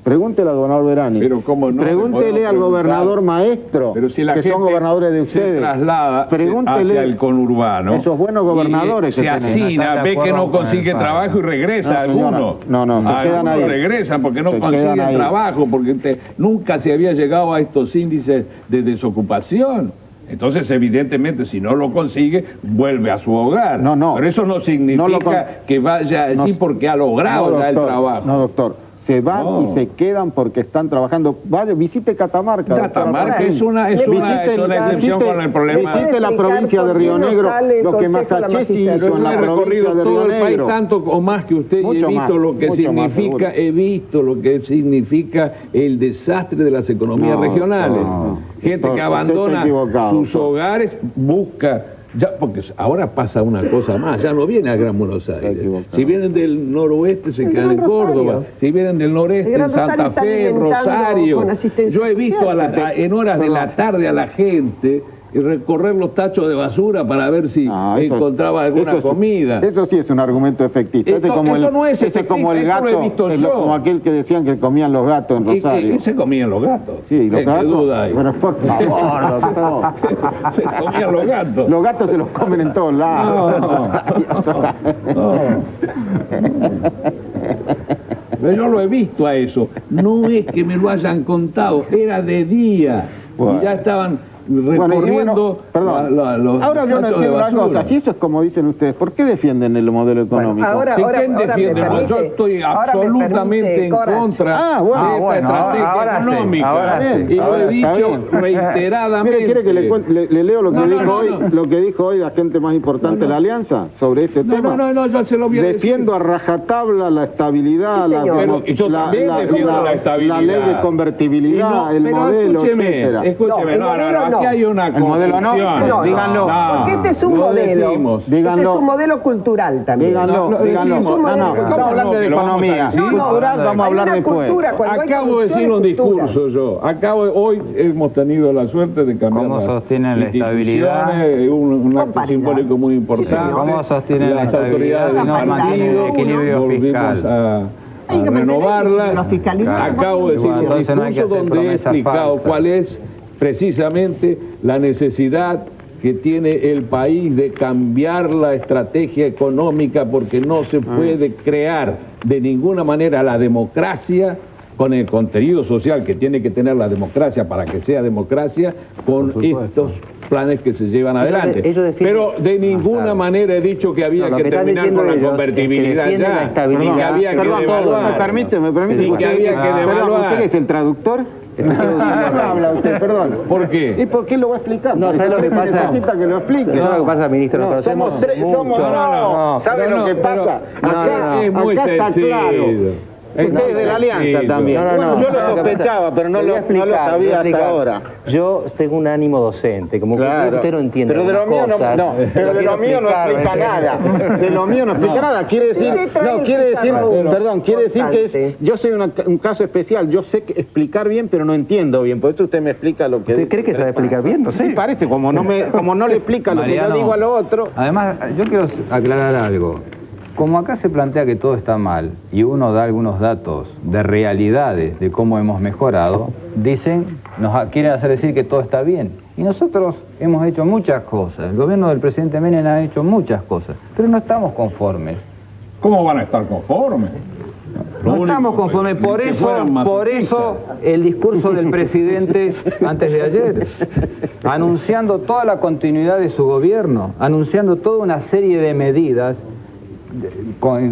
Pregúntele al gobernador Verani. Pero cómo no, le Pregúntele podemos al preguntar. gobernador Maestro, Pero si la que gente son gobernadores de se ustedes. traslada Pregúntele hacia el conurbano. esos buenos gobernadores y, que se tenemos. hacina, ¿Están de ve que acuerdo no con consigue el trabajo y regresa No, señora. alguno. No, se quedan Algunos ahí. regresan porque no Se quedan consiguen ahí. trabajo, porque nunca se había llegado a estos índices de desocupación. Entonces, evidentemente, si no lo consigue, vuelve a su hogar. No. Pero eso no significa No lo que vaya allí No, porque ha logrado ya el doctor, trabajo. No, doctor. Se van No. y se quedan porque están trabajando. Vaya, visite Catamarca. Catamarca doctora es una excepción con el problema. Visite la ¿Puede provincia de Río explicar por qué no Negro, sale el lo que Consejo de la Masachesi Magistratura? hizo en Yo la he recorrido provincia de todo Río el país, Negro. tanto o más que usted, y he Mucho visto más, lo que mucho más, significa, seguro. he visto lo que significa el desastre de las economías No, regionales. no. Gente Doctor, que usted abandona está equivocado, sus doctor. hogares, busca. Ya, porque ahora pasa una cosa más, ya no viene a Gran Buenos Aires. equivocado. Si vienen del noroeste se El quedan en Gran Rosario. Córdoba, si vienen del noreste El Gran en Santa Rosario está Fe, en alimentando Rosario. con asistencia Yo he visto en horas de la tarde a la gente recorrer los tachos de basura para ver si Ah, eso- encontraba alguna eso sí- comida. Eso sí es un argumento efectista. Eso no es ese como el efectista, esto lo he gato, visto es yo. como aquel que decían que comían los gatos en ¿Y Rosario. qué se comían los gatos? Sí, los ¿Qué gatos. duda hay? Pero por favor, doctor. Se comían los gatos. Los gatos se los comen en todos lados. No. Pero yo lo he visto a eso. No es que me lo hayan contado, era de día. Bueno. Y ya estaban Bueno, y recorriendo perdón. los Ahora yo no tachos de entiendo una basura. cosa. Si eso es como dicen ustedes, ¿por qué defienden el modelo económico? ahora- ¿Y ahora- quién ahora me defiende? permite- Yo estoy ahora me absolutamente permite, en Corach. contra Ah, bueno. de esta bueno, estrategia ahora sí, económica. ahora sí, y lo ahora he está dicho bien. reiteradamente. Mire, ¿quiere que le leo lo que No, no, dijo no, hoy, no. lo que dijo hoy la gente más importante de la Alianza sobre este tema? No, yo se lo voy a Defiendo a rajatabla la estabilidad, Sí, la, señor. Pero yo también defiendo la estabilidad. la ley de convertibilidad, el pero modelo, etcétera. Escúcheme, No, el modelo aquí no. hay una El modelo no, confusión. no, díganlo. Porque este es un lo modelo. decimos. Este es Díganlo. un modelo cultural también. Díganlo, No, díganlo. decimos, No, no, ¿cómo estamos no? hablando de Que lo vamos a economía. decir. Cultural vamos a Hay hablar una después. cultura, cuando hay Acabo de corrupción decir es un cultura. discurso yo. Hoy hemos tenido la suerte de cambiar ¿Cómo las sostienen la estabilidad? instituciones, un acto paridad. simbólico muy importante. señor. ¿Cómo sostienen la Las estabilidad autoridades si del no mantienen el partido equilibrio volvimos fiscal? a renovarla. Acabo de decir un discurso donde he explicado cuál es precisamente la necesidad que tiene el país de cambiar la estrategia económica, porque no se puede crear de ninguna manera la democracia con el contenido social que tiene que tener la democracia para que sea democracia, con estos planes que se llevan adelante. Pero de ninguna manera he dicho que había que terminar con la convertibilidad ya, y que había que devaluar. Me permite, y que había que devaluar. ¿Usted es el traductor? No habla usted, perdón. ¿Por qué? ¿Y por qué lo va a explicar? No, ¿sabe lo que pasa? Necesita que lo explique. ¿Sabe lo que pasa, ministro? Nos conocemos mucho. ¿Sabe lo que pasa? Acá está claro. Usted es de la Alianza también. No, yo lo sospechaba, pero no lo sabía hasta ahora. Yo tengo un ánimo docente, como que usted no entiende. Pero de lo mío pero de lo mío no explica nada. De lo mío no explica nada. Quiere decir que yo soy un caso especial. Yo sé explicar bien, pero no entiendo bien. Por eso usted me explica lo que... ¿Usted cree que sabe explicar bien? No sé. Sí, parece, como no le explica lo que yo digo a lo otro. Además, yo quiero aclarar algo. Como acá se plantea que todo está mal y uno da algunos datos de realidades de cómo hemos mejorado, quieren hacer decir que todo está bien. Y nosotros hemos hecho muchas cosas. El gobierno del presidente Menem ha hecho muchas cosas, pero no estamos conformes. ¿Cómo van a estar conformes? No estamos conformes, por eso el discurso del presidente antes de ayer, anunciando toda la continuidad de su gobierno, anunciando toda una serie de medidas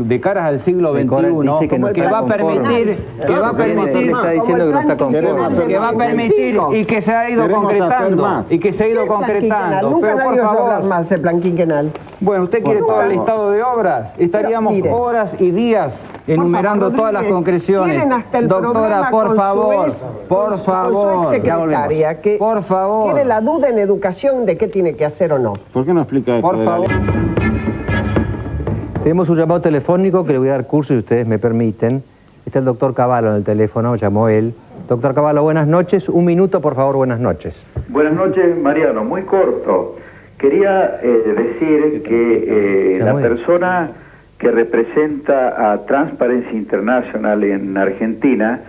de caras al siglo XXI que va a permitir y que se ha ido concretando pero por favor más el plan quinquenal. Bueno, usted quiere todo el listado de obras, estaríamos horas y días enumerando todas las concreciones. Doctora, por favor, su exsecretaria que tiene la duda en educación de qué tiene que hacer o no. ¿Por qué no explica esto? Por favor. Tenemos un llamado telefónico que le voy a dar curso, si ustedes me permiten. Está el doctor Cavallo en el teléfono, llamó él. Doctor Cavallo, buenas noches. Un minuto, por favor, buenas noches. Buenas noches, Mariano. Muy corto. Quería decir que la persona que representa a Transparency International en Argentina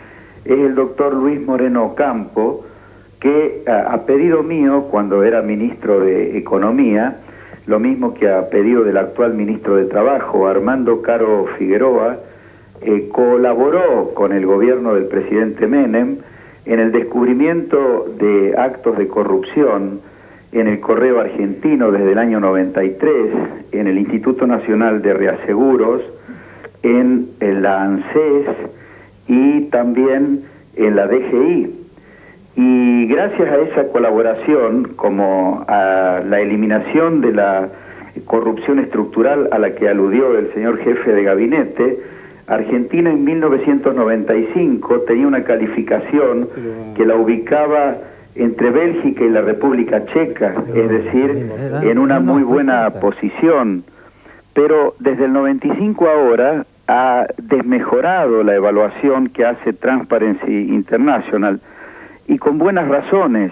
es el doctor Luis Moreno Ocampo, que a pedido mío, cuando era ministro de Economía, lo mismo que a pedido del actual ministro de Trabajo, Armando Caro Figueroa, colaboró con el gobierno del presidente Menem en el descubrimiento de actos de corrupción en el Correo Argentino desde el año 93, en el Instituto Nacional de Reaseguros, en la ANSES y también en la DGI. Y gracias a esa colaboración, como a la eliminación de la corrupción estructural a la que aludió el señor jefe de gabinete, Argentina en 1995 tenía una calificación que la ubicaba entre Bélgica y la República Checa, es decir, en una muy buena posición. Pero desde el 95 ahora ha desmejorado la evaluación que hace Transparency International, y con buenas razones,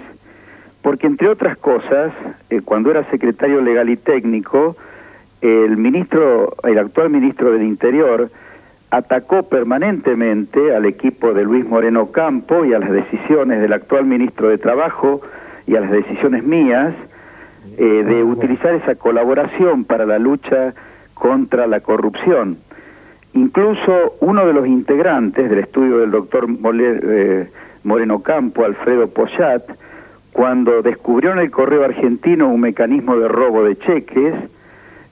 porque entre otras cosas, cuando era secretario legal y técnico, el actual ministro del Interior atacó permanentemente al equipo de Luis Moreno Ocampo y a las decisiones del actual ministro de Trabajo y a las decisiones mías de utilizar esa colaboración para la lucha contra la corrupción. Incluso uno de los integrantes del estudio del doctor Moreno Ocampo, Alfredo Poyat, cuando descubrió en el Correo Argentino un mecanismo de robo de cheques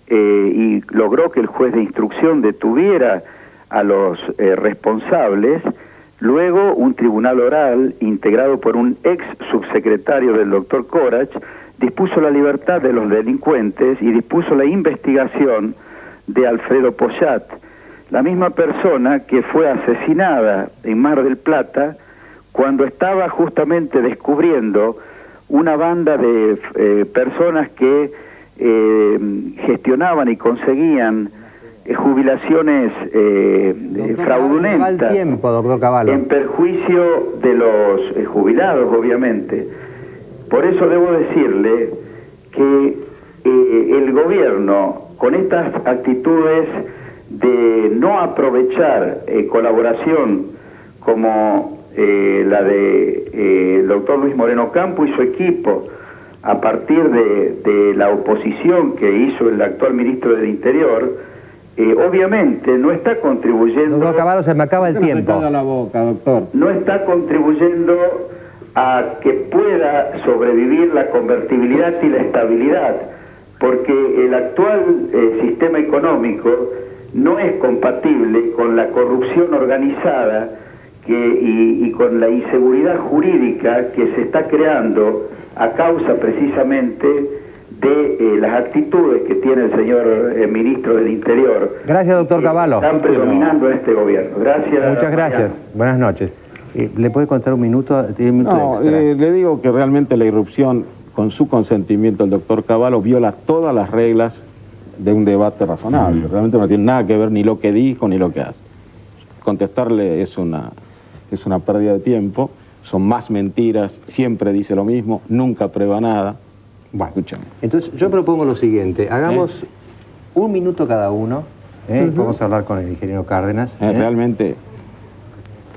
y logró que el juez de instrucción detuviera a los responsables, luego un tribunal oral integrado por un ex subsecretario del doctor Corach dispuso la libertad de los delincuentes y dispuso la investigación de Alfredo Poyat, la misma persona que fue asesinada en Mar del Plata cuando estaba justamente descubriendo una banda de personas que gestionaban y conseguían jubilaciones fraudulentas en perjuicio de los jubilados, obviamente. Por eso debo decirle que el gobierno, con estas actitudes de no aprovechar colaboración como la de el doctor Luis Moreno Campo y su equipo a partir de la oposición que hizo el actual ministro del Interior, obviamente no está contribuyendo... Doctor Cavallo, se me acaba el tiempo. la boca, doctor. No está contribuyendo a que pueda sobrevivir la convertibilidad y la estabilidad, porque el actual sistema económico no es compatible con la corrupción organizada y con la inseguridad jurídica que se está creando a causa precisamente de las actitudes que tiene el señor ministro del Interior. Gracias, doctor Cavallo. Están predominando en este gobierno. Gracias. Muchas gracias. Buenas noches. ¿Le puede contar un minuto? Tiene un minuto No, extra. le digo que realmente la irrupción, con su consentimiento, el doctor Cavallo viola todas las reglas de un debate razonable. Realmente no tiene nada que ver ni lo que dijo ni lo que hace. Contestarle es una pérdida de tiempo, son más mentiras, siempre dice lo mismo, nunca prueba nada. Bueno, Escúchame. entonces yo propongo lo siguiente, hagamos un minuto cada uno, vamos a hablar con el ingeniero Cárdenas. Realmente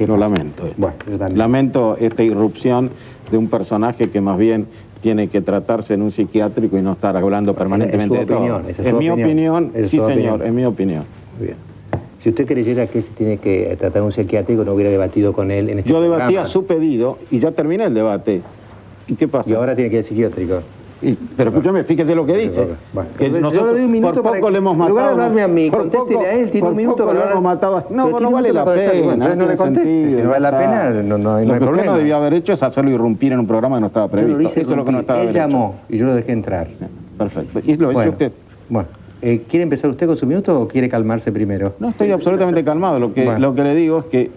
lo lamento. Bueno, yo también. Lamento esta irrupción de un personaje que más bien tiene que tratarse en un psiquiátrico y no estar hablando permanentemente Es su de todo. opinión, esa es En su mi opinión, es sí su señor, opinión. en mi opinión. Muy bien. Si usted creyera que se tiene que tratar un psiquiátrico, no hubiera debatido con él en este Yo debatía programa. su pedido y ya terminé el debate. ¿Y qué pasa? Y ahora tiene que ir al psiquiátrico. Pero escúchame, fíjese lo que dice. Bueno, Que yo nosotros le doy un minuto por para poco que- le hemos en lugar de matado. hablarme a mí, por contéstele poco- a él, tiene por un minuto poco para le hemos hablar. matado. Pero No, tiene no un vale minuto la para contestar. pena. Entonces no le tiene conteste. sentido, Si no vale la ya pena, está. no hay Lo que usted problema. no debió haber hecho es hacerlo irrumpir en un programa que no estaba Yo previsto. lo hice Eso es lo que no irrumpir. estaba Él derecho. llamó y yo lo dejé entrar. Perfecto. Y lo hizo Bueno, usted. bueno. ¿Quiere empezar usted con su minuto o quiere calmarse primero? No, estoy absolutamente calmado. Lo que le digo es que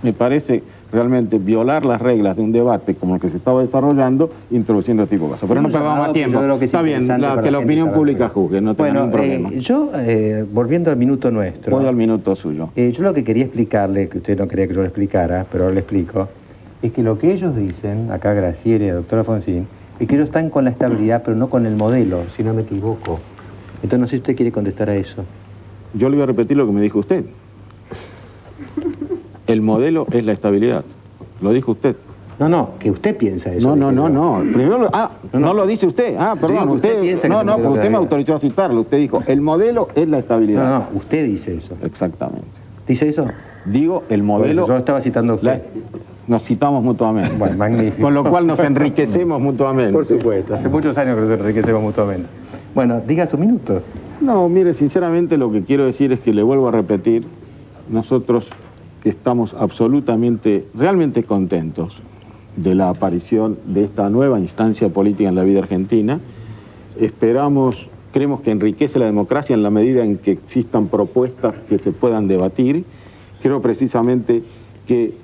me parece realmente violar las reglas de un debate como el que se estaba desarrollando, introduciendo este tipo de cosas. Pero no perdamos más tiempo. Yo creo que es Está bien, interesante para que la gente opinión saber. pública juzgue, no tengo Bueno, ningún problema. yo, volviendo al minuto nuestro, Voy al minuto suyo. yo lo que quería explicarle, que usted no quería que yo lo explicara, pero ahora le explico, es que lo que ellos dicen, acá Graciela y el doctor Alfonsín, es que ellos están con la estabilidad, pero no con el modelo, si no me equivoco. Entonces no sé si usted quiere contestar a eso. Yo le voy a repetir lo que me dijo usted. El modelo es la estabilidad. Lo dijo usted. No, que usted piensa eso. No. dije yo. Primero, no lo dice usted. Perdón, digo que usted piensa que no, es el modelo porque de usted me la autorizó a citarlo. Usted dijo, el modelo es la estabilidad. No, usted dice eso. Exactamente. ¿Dice eso? Digo, el Por modelo... eso yo lo estaba citando a usted. Nos citamos mutuamente. Bueno, magnífico. Con lo cual nos enriquecemos mutuamente. Por supuesto, hace muchos años que nos enriquecemos mutuamente. Bueno, diga su minuto. No, mire, sinceramente lo que quiero decir es que le vuelvo a repetir, nosotros estamos absolutamente, realmente contentos de la aparición de esta nueva instancia política en la vida argentina. Creemos que enriquece la democracia en la medida en que existan propuestas que se puedan debatir. Creo precisamente que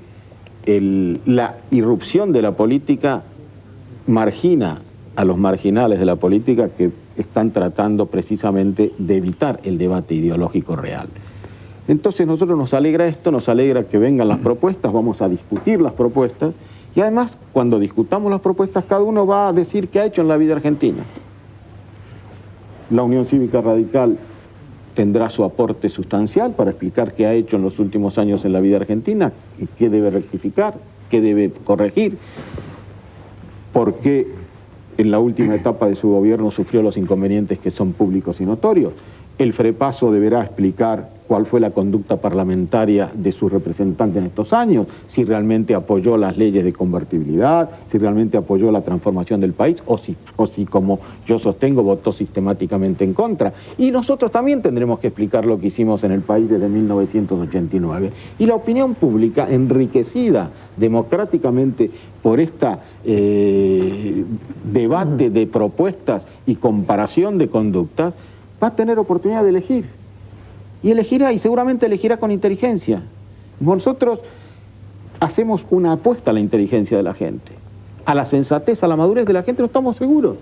la irrupción de la política margina a los marginales de la política que están tratando precisamente de evitar el debate ideológico real. Entonces nosotros nos alegra esto, nos alegra que vengan las propuestas, vamos a discutir las propuestas y además cuando discutamos las propuestas cada uno va a decir qué ha hecho en la vida argentina. La Unión Cívica Radical tendrá su aporte sustancial para explicar qué ha hecho en los últimos años en la vida argentina y qué debe rectificar, qué debe corregir, por qué en la última etapa de su gobierno sufrió los inconvenientes que son públicos y notorios. El FREPASO deberá explicar cuál fue la conducta parlamentaria de sus representantes en estos años, si realmente apoyó las leyes de convertibilidad, si realmente apoyó la transformación del país, o si como yo sostengo, votó sistemáticamente en contra. Y nosotros también tendremos que explicar lo que hicimos en el país desde 1989. Y la opinión pública, enriquecida democráticamente por esta debate de propuestas y comparación de conductas, va a tener oportunidad de elegir. Y elegirá, y seguramente elegirá con inteligencia. Nosotros hacemos una apuesta a la inteligencia de la gente, a la sensatez, a la madurez de la gente, no estamos seguros.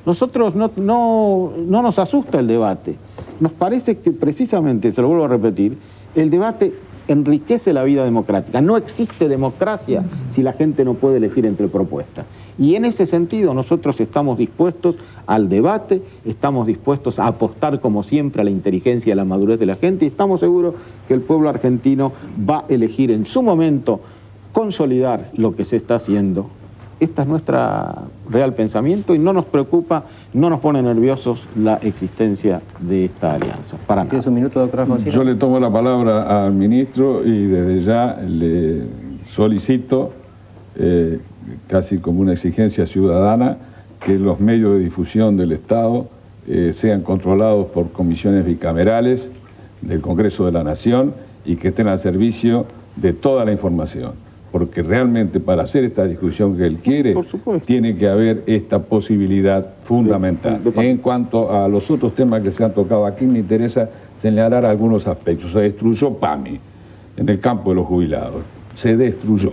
Nosotros no nos asusta el debate. Nos parece que precisamente, se lo vuelvo a repetir, el debate enriquece la vida democrática. No existe democracia si la gente no puede elegir entre propuestas. Y en ese sentido nosotros estamos dispuestos al debate, estamos dispuestos a apostar como siempre a la inteligencia y a la madurez de la gente, y estamos seguros que el pueblo argentino va a elegir en su momento consolidar lo que se está haciendo. Este es nuestro real pensamiento y no nos preocupa, no nos pone nerviosos la existencia de esta alianza. Para nada. ¿Tienes un minuto, doctor Alfonsino? Yo le tomo la palabra al ministro y desde ya le solicito, casi como una exigencia ciudadana, que los medios de difusión del Estado sean controlados por comisiones bicamerales del Congreso de la Nación y que estén al servicio de toda la información. Porque realmente para hacer esta discusión que él quiere, tiene que haber esta posibilidad fundamental. En cuanto a los otros temas que se han tocado aquí, me interesa señalar algunos aspectos. Se destruyó PAMI en el campo de los jubilados, se destruyó.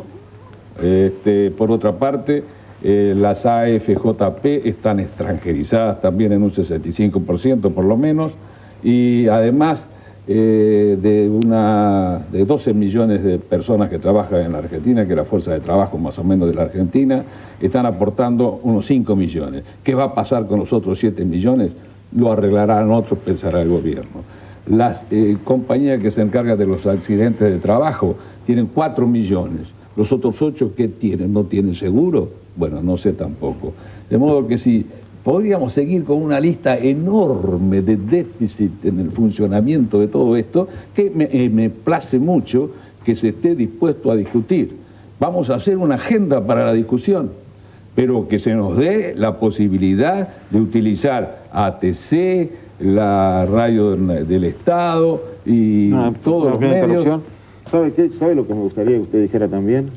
Por otra parte, las AFJP están extranjerizadas también en un 65% por lo menos, y además de 12 millones de personas que trabajan en la Argentina, que es la fuerza de trabajo más o menos de la Argentina, están aportando unos 5 millones. ¿Qué va a pasar con los otros 7 millones? Lo arreglarán otros, pensará el gobierno. Las compañías que se encargan de los accidentes de trabajo tienen 4 millones. Los otros 8, ¿qué tienen? ¿No tienen seguro? Bueno, no sé tampoco. De modo que si podríamos seguir con una lista enorme de déficit en el funcionamiento de todo esto, que me place mucho que se esté dispuesto a discutir. Vamos a hacer una agenda para la discusión, pero que se nos dé la posibilidad de utilizar ATC, la radio del Estado y todos los medios. ¿Sabe lo que me gustaría que usted dijera también?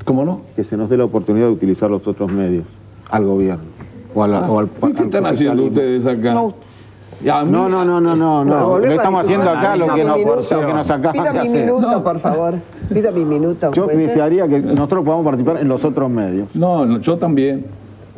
¿Cómo no? Que se nos dé la oportunidad de utilizar los otros medios al gobierno. O al ¿qué están haciendo ustedes acá? No, le estamos haciendo acá lo que nos acaban de hacer. Pida mi minuto, por favor. Pida mi minuto. Yo desearía que nosotros podamos participar en los otros medios. No, yo también.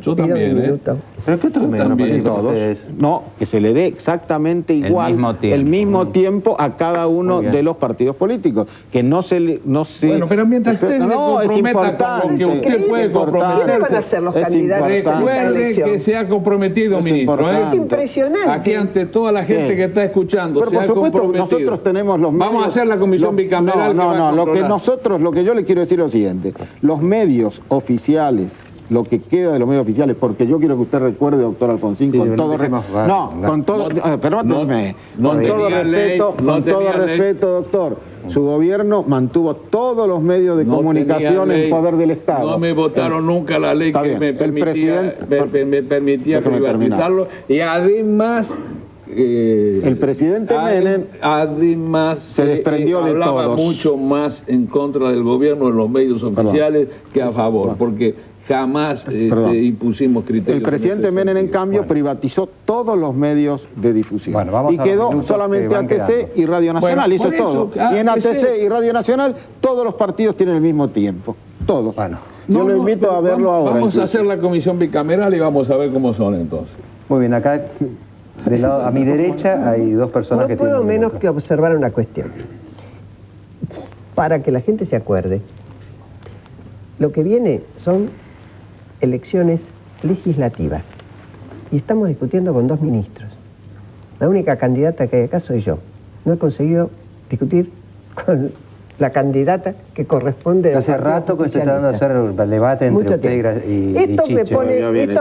Yo también, ¿Pero qué otros medios también, todos? No, que se le dé exactamente igual el mismo tiempo a cada uno de los partidos políticos. Que no se... Bueno, pero mientras usted se comprometa con lo que usted puede comprometerse. ¿Qué van a hacer los candidatos a esta Recuerde elección? que se ha comprometido, ministro. Es impresionante. Aquí ante toda la gente que está escuchando, pero se por ha supuesto, comprometido. nosotros tenemos los medios... Vamos a hacer la comisión bicameral. Lo que yo le quiero decir es lo siguiente. Los medios oficiales, lo que queda de los medios oficiales, porque yo quiero que usted recuerde, doctor Alfonsín, con todo respeto, doctor, su gobierno mantuvo todos los medios de comunicación en poder del Estado. No me votaron nunca la ley que me permitía privatizarlo, y además... el presidente Menem además se desprendió de hablaba todos. mucho más en contra del gobierno en los medios oficiales que a favor, porque jamás impusimos criterios. El presidente Menem, en cambio, privatizó todos los medios de difusión. Y quedó solamente ATC y Radio Nacional, hizo todo. Y en ATC y Radio Nacional todos los partidos tienen el mismo tiempo. Todos. Yo lo invito a verlo ahora. Vamos a hacer la comisión bicameral y vamos a ver cómo son entonces. Muy bien, acá a mi derecha hay dos personas que tienen... No puedo menos que observar una cuestión. Para que la gente se acuerde, lo que viene son elecciones legislativas. Y estamos discutiendo con 2 ministros. La única candidata que hay acá soy yo. No he conseguido discutir con la candidata que corresponde... Hace rato que se está dando a hacer el debate entre usted y esto Chicho.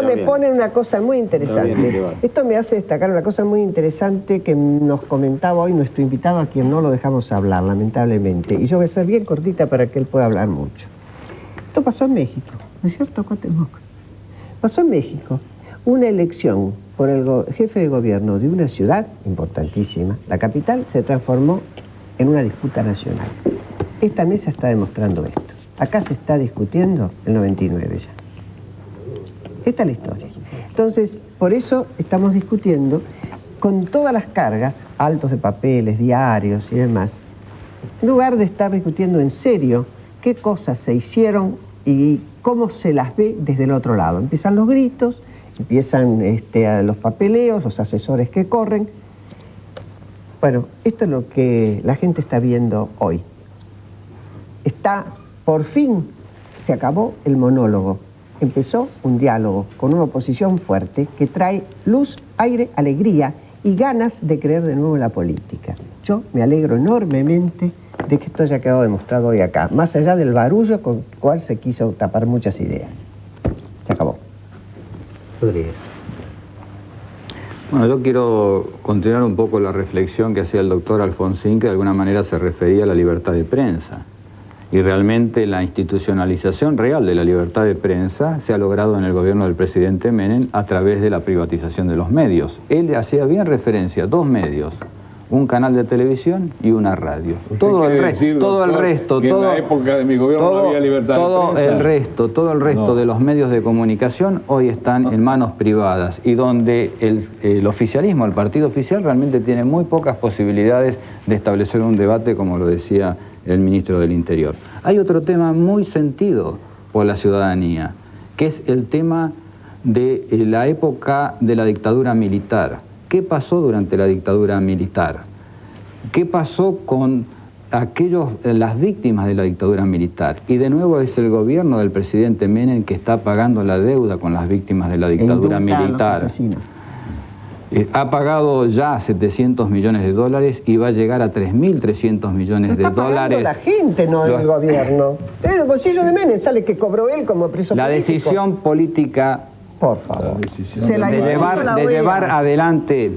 me pone una cosa muy interesante. Esto me hace destacar una cosa muy interesante que nos comentaba hoy nuestro invitado, a quien no lo dejamos hablar, lamentablemente. Y yo voy a ser bien cortita para que él pueda hablar mucho. Esto pasó en México, ¿no es cierto, Cuauhtémoc? Pasó en México una elección por el jefe de gobierno de una ciudad importantísima. La capital se transformó en una disputa nacional. Esta mesa está demostrando esto. Acá se está discutiendo el 99 ya. Esta es la historia. Entonces, por eso estamos discutiendo con todas las cargas, altos de papeles, diarios y demás, en lugar de estar discutiendo en serio qué cosas se hicieron y cómo se las ve desde el otro lado. Empiezan los gritos, empiezan los papeleos, los asesores que corren. Bueno, esto es lo que la gente está viendo hoy. Por fin, se acabó el monólogo. empezó un diálogo con una oposición fuerte que trae luz, aire, alegría y ganas de creer de nuevo en la política. Yo me alegro enormemente de que esto haya quedado demostrado hoy acá, más allá del barullo con el cual se quiso tapar muchas ideas. Se acabó. Rodríguez. Bueno, yo quiero continuar un poco la reflexión que hacía el doctor Alfonsín, que de alguna manera se refería a la libertad de prensa. Y realmente la institucionalización real de la libertad de prensa se ha logrado en el gobierno del presidente Menem a través de la privatización de los medios. Él hacía bien referencia a dos medios, un canal de televisión y una radio. Todo el resto, en la época de mi gobierno no había libertad de prensa. Todo el resto de los medios de comunicación hoy están en manos privadas y donde el oficialismo, el partido oficial, realmente tiene muy pocas posibilidades de establecer un debate, como lo decía el ministro del Interior. Hay otro tema muy sentido por la ciudadanía, que es el tema de la época de la dictadura militar. ¿Qué pasó durante la dictadura militar? ¿Qué pasó con las víctimas de la dictadura militar? Y de nuevo es el gobierno del presidente Menem que está pagando la deuda con las víctimas de la dictadura militar. Ha pagado ya 700 millones de dólares y va a llegar a 3.300 millones de dólares. La gente, no el gobierno. En el bolsillo de Menem sale que cobró él como preso político. La decisión política, por favor, de llevar adelante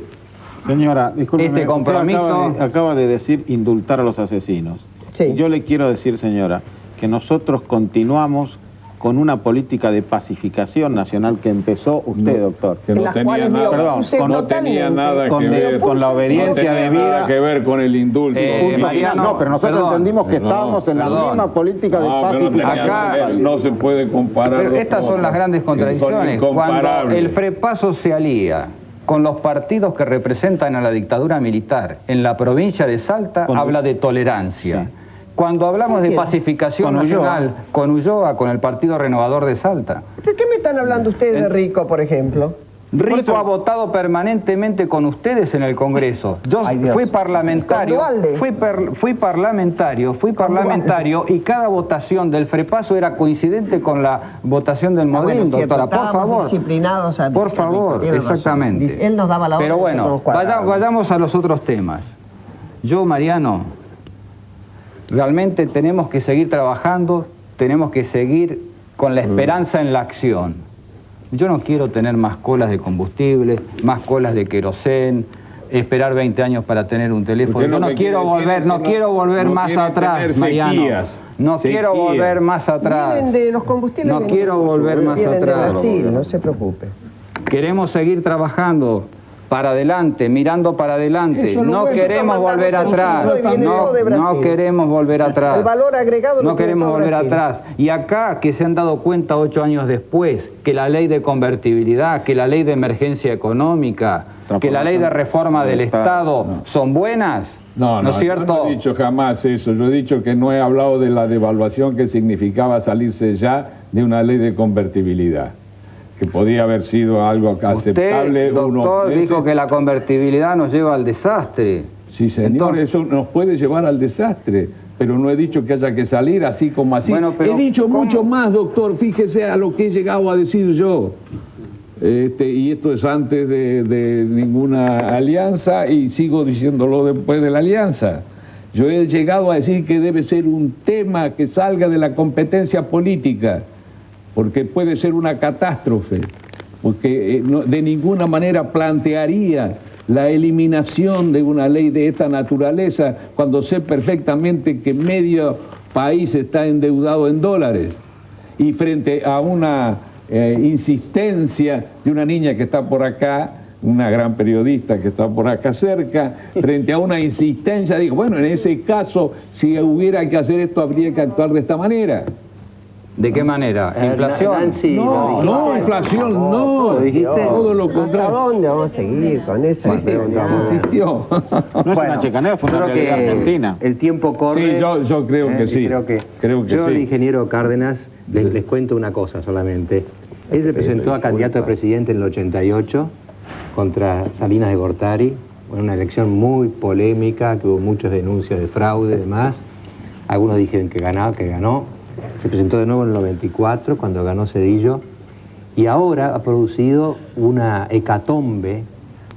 Señora, discúlpeme, este compromiso. Usted acaba de decir indultar a los asesinos. Sí. Yo le quiero decir, señora, que nosotros continuamos con una política de pacificación nacional que empezó usted, doctor. Que no tenía nada, no tenía nada que ver con la obediencia de vida. Nada que ver con el indulto. Mariano, no, pero nosotros entendimos que estábamos en la misma política de pacificación. Acá no se puede comparar. Pero estas son las grandes contradicciones. Cuando el FREPASO se alía con los partidos que representan a la dictadura militar en la provincia de Salta, habla de tolerancia. Sí. Cuando hablamos de pacificación nacional con Ulloa, con el Partido Renovador de Salta. ¿De qué me están hablando ustedes de Rico, por ejemplo? Rico ha votado permanentemente con ustedes en el Congreso. Yo fui parlamentario, fui parlamentario y cada votación del FREPASO era coincidente con la votación del Modín, doctora, por favor. Disciplinados a por favor, exactamente. Razón. Él nos daba la orden. Pero bueno, vayamos a los otros temas. Yo, Mariano, realmente tenemos que seguir trabajando, tenemos que seguir con la esperanza en la acción. Yo no quiero tener más colas de combustible, más colas de querosén, esperar 20 años para tener un teléfono. Yo no quiero volver más atrás, Mariano. No quiero volver más atrás. Vienen de los combustibles. No quiero volver más atrás. Vienen de Brasil, no se preocupe. Queremos seguir trabajando para adelante, mirando para adelante. No queremos volver atrás. No queremos volver atrás. El valor agregado no queremos volver atrás. Y acá que se han dado cuenta 8 años después que la ley de convertibilidad, que la ley de emergencia económica, que la ley de reforma del Estado son buenas. No es cierto. Yo no he dicho jamás eso. Yo he dicho que no he hablado de la devaluación que significaba salirse ya de una ley de convertibilidad, que podía haber sido algo aceptable. Usted, doctor, dijo que la convertibilidad nos lleva al desastre. Sí, señor, eso nos puede llevar al desastre, pero no he dicho que haya que salir así como así. Bueno, he dicho mucho más, doctor, fíjese a lo que he llegado a decir yo. Y esto es antes de ninguna alianza y sigo diciéndolo después de la alianza. Yo he llegado a decir que debe ser un tema que salga de la competencia política, porque puede ser una catástrofe, porque de ninguna manera plantearía la eliminación de una ley de esta naturaleza cuando sé perfectamente que medio país está endeudado en dólares y frente a una insistencia de una niña que está por acá, una gran periodista que está por acá cerca, frente a una insistencia, digo, bueno, en ese caso, si hubiera que hacer esto, habría que actuar de esta manera. ¿De qué manera? ¿Inflación? Nancy, no, inflación no. Todo lo contrario. ¿Hasta dónde vamos a seguir con eso? Insistió. No es una checanera, fue una realidad argentina. El tiempo corre. Sí, yo creo que sí. Creo que yo, sí. El ingeniero Cárdenas, les cuento una cosa solamente. Él se presentó a candidato a presidente en el 88 contra Salinas de Gortari, una elección muy polémica, que hubo muchas denuncias de fraude y demás. Algunos dijeron que ganó. Se presentó de nuevo en el 94, cuando ganó Zedillo, Y ahora ha producido una hecatombe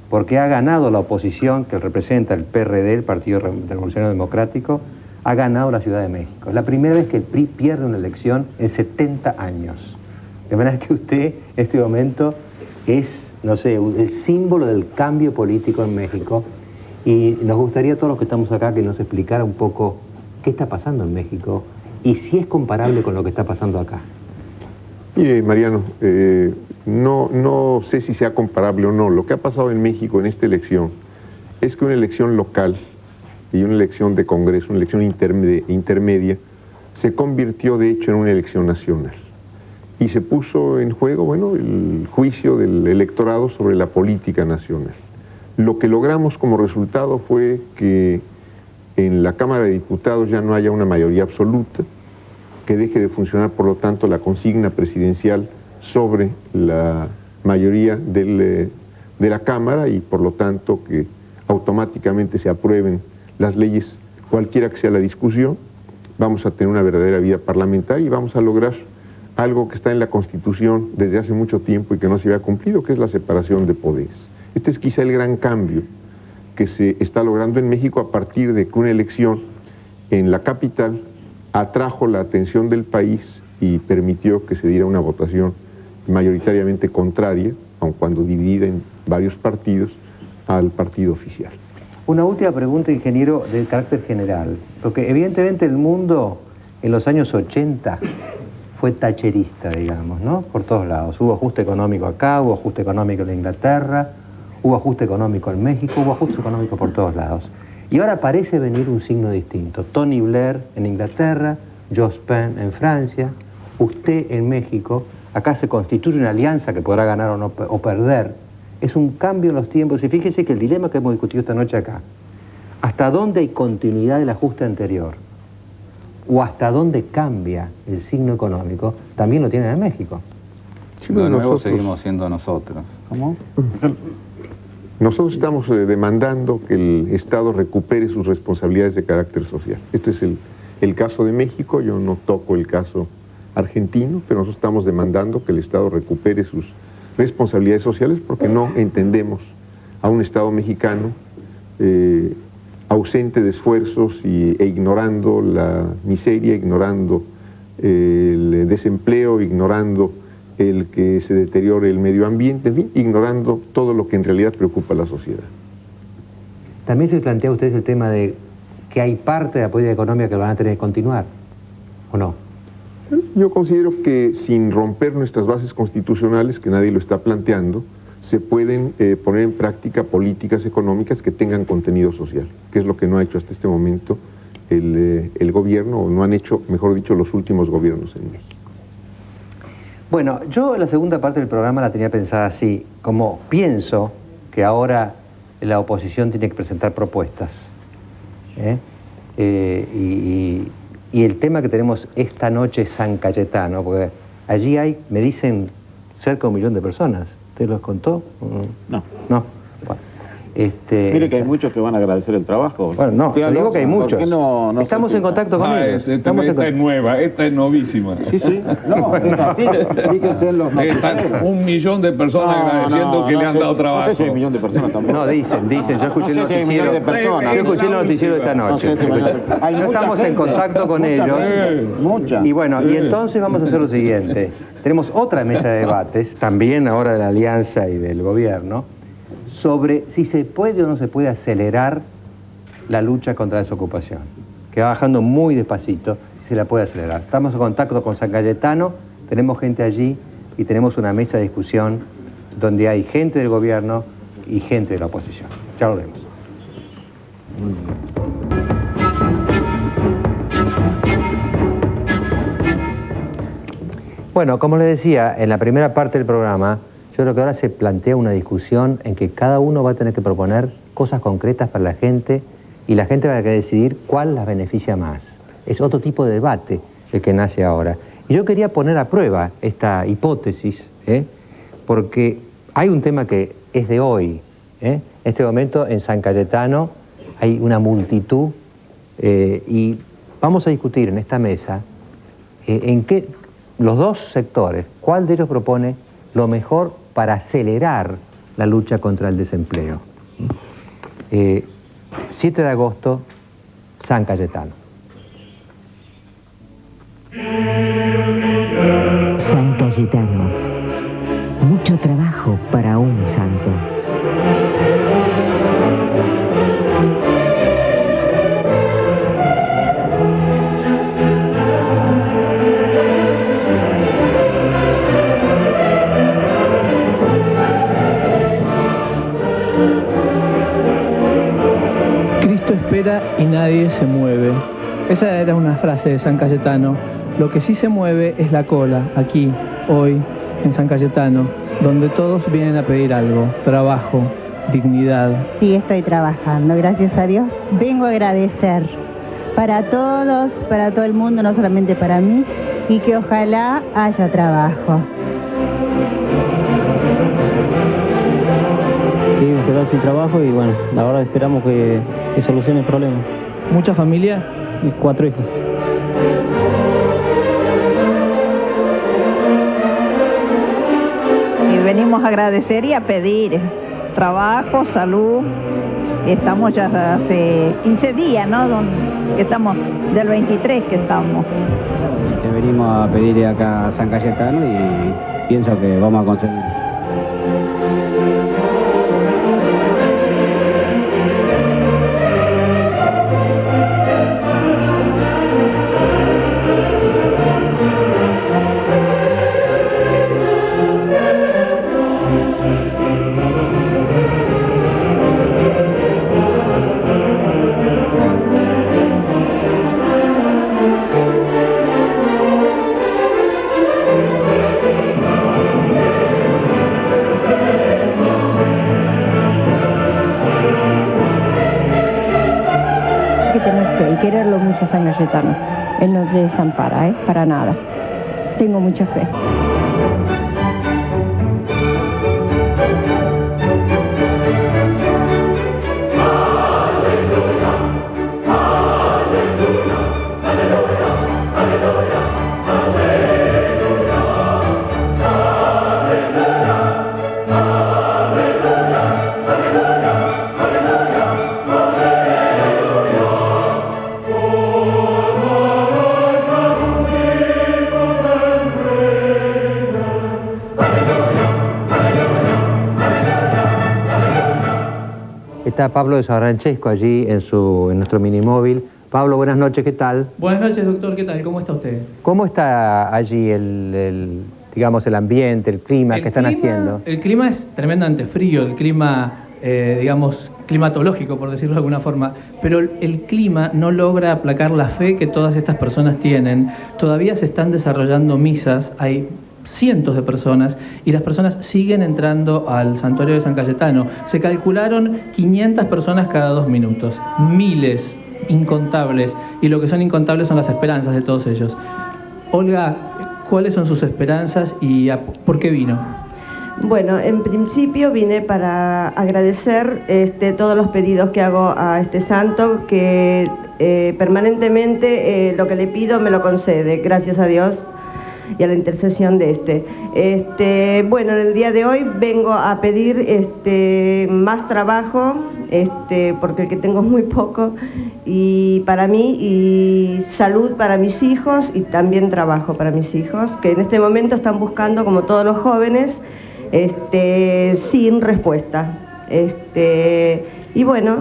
porque ha ganado la oposición que representa el PRD, el Partido Revolucionario Democrático, ha ganado la Ciudad de México. Es la primera vez que el PRI pierde una elección en 70 años. De manera que usted en este momento es, no sé, el símbolo del cambio político en México. Y nos gustaría a todos los que estamos acá que nos explicara un poco qué está pasando en México y si es comparable con lo que está pasando acá. Mire, Mariano, no sé si sea comparable o no. Lo que ha pasado en México en esta elección es que una elección local y una elección de Congreso, una elección intermedia, se convirtió de hecho en una elección nacional. Y se puso en juego, bueno, el juicio del electorado sobre la política nacional. Lo que logramos como resultado fue que en la Cámara de Diputados ya no haya una mayoría absoluta, que deje de funcionar, por lo tanto, la consigna presidencial sobre la mayoría de la Cámara y, por lo tanto, que automáticamente se aprueben las leyes, cualquiera que sea la discusión. Vamos a tener una verdadera vida parlamentaria y vamos a lograr algo que está en la Constitución desde hace mucho tiempo y que no se había cumplido, que es la separación de poderes. Este es quizá el gran cambio que se está logrando en México a partir de que una elección en la capital atrajo la atención del país y permitió que se diera una votación mayoritariamente contraria, aun cuando dividida en varios partidos, al partido oficial. Una última pregunta, ingeniero, de carácter general, porque evidentemente el mundo en los años 80 fue thatcherista, digamos, ¿no? Por todos lados. Hubo ajuste económico acá, hubo ajuste económico en Inglaterra, hubo ajuste económico en México, hubo ajuste económico por todos lados. Y ahora parece venir un signo distinto. Tony Blair en Inglaterra, Jospin en Francia, usted en México. Acá se constituye una alianza que podrá ganar o, no, o perder. Es un cambio en los tiempos. Y fíjese que el dilema que hemos discutido esta noche acá, ¿hasta dónde hay continuidad del ajuste anterior? ¿O hasta dónde cambia el signo económico? También lo tienen en México. Sí, de nuevo seguimos siendo nosotros. ¿Cómo? Nosotros estamos demandando que el Estado recupere sus responsabilidades de carácter social. Este es el caso de México. Yo no toco el caso argentino, pero nosotros estamos demandando que el Estado recupere sus responsabilidades sociales porque no entendemos a un Estado mexicano ausente de esfuerzos e ignorando la miseria, ignorando el desempleo, ignorando el que se deteriore el medio ambiente, en fin, ignorando todo lo que en realidad preocupa a la sociedad. También se plantea a ustedes el tema de que hay parte de la política económica que van a tener que continuar, ¿o no? Yo considero que sin romper nuestras bases constitucionales, que nadie lo está planteando, se pueden poner en práctica políticas económicas que tengan contenido social, que es lo que no ha hecho hasta este momento el gobierno, o no han hecho, mejor dicho, los últimos gobiernos en México. Bueno, yo la segunda parte del programa la tenía pensada así, como pienso que ahora la oposición tiene que presentar propuestas, y el tema que tenemos esta noche es San Cayetano, porque allí hay, me dicen, cerca de 1 millón de personas. ¿Usted los contó? No. No. Bueno, mire que hay muchos que van a agradecer el trabajo. Bueno, no, te digo que hay muchos. No estamos en contacto con ellos. Esta es nueva, esta es novísima. Sí, sí. No, fíjense en los Están 1 millón de personas agradeciendo que le han dado trabajo. No sé si hay 1 millón de personas también. No, dicen, yo escuché el noticiero. Yo escuché el noticiero de esta noche. No estamos en contacto con ellos. Mucha. Y bueno, y entonces vamos a hacer lo siguiente. Tenemos otra mesa de debates, también ahora de la Alianza y del Gobierno, sobre si se puede o no se puede acelerar la lucha contra la desocupación, que va bajando muy despacito, si se la puede acelerar. Estamos en contacto con San Cayetano, tenemos gente allí y tenemos una mesa de discusión donde hay gente del Gobierno y gente de la oposición. Ya lo vemos. Bueno, como les decía, en la primera parte del programa, yo creo que ahora se plantea una discusión en que cada uno va a tener que proponer cosas concretas para la gente y la gente va a tener que decidir cuál las beneficia más. Es otro tipo de debate el que nace ahora. Y yo quería poner a prueba esta hipótesis, porque hay un tema que es de hoy. En este momento en San Cayetano hay una multitud y vamos a discutir en esta mesa en qué los dos sectores, cuál de ellos propone lo mejor para acelerar la lucha contra el desempleo. 7 de agosto, San Cayetano. San Cayetano. Mucho trabajo para un santo. Cristo espera y nadie se mueve. Esa era una frase de San Cayetano. Lo que sí se mueve es la cola, aquí, hoy, en San Cayetano, donde todos vienen a pedir algo, trabajo, dignidad. Sí, estoy trabajando, gracias a Dios. Vengo a agradecer para todos, para todo el mundo, no solamente para mí, y que ojalá haya trabajo. Sí, me quedé sin trabajo y bueno, ahora esperamos que solucione el problema. ¿Mucha familia? Y 4 hijos. Y venimos a agradecer y a pedir trabajo, salud. Estamos ya hace 15 días, ¿no? Que estamos del 23 que estamos. Que venimos a pedir acá a San Cayetano y pienso que vamos a conseguir. Y quererlo mucho San Cayetano. Él no te desampara, para nada. Tengo mucha fe. Está Pablo de San Francesco allí en nuestro minimóvil. Pablo, buenas noches, ¿qué tal? Buenas noches, doctor, ¿qué tal? ¿Cómo está usted? ¿Cómo está allí digamos, el ambiente, el clima que están haciendo? El clima es tremendamente frío, el clima, digamos, climatológico, por decirlo de alguna forma, pero el clima no logra aplacar la fe que todas estas personas tienen. Todavía se están desarrollando misas, hay cientos de personas y las personas siguen entrando al santuario de San Cayetano. Se calcularon 500 personas cada 2 minutos, miles, incontables, y lo que son incontables son las esperanzas de todos ellos. Olga, ¿cuáles son sus esperanzas y por qué vino? Bueno, en principio vine para agradecer todos los pedidos que hago a este santo, que permanentemente lo que le pido me lo concede, gracias a Dios y a la intercesión de bueno, en el día de hoy vengo a pedir más trabajo, porque el que tengo es muy poco, y para mí, y salud para mis hijos, y también trabajo para mis hijos, que en este momento están buscando, como todos los jóvenes, sin respuesta. Y bueno,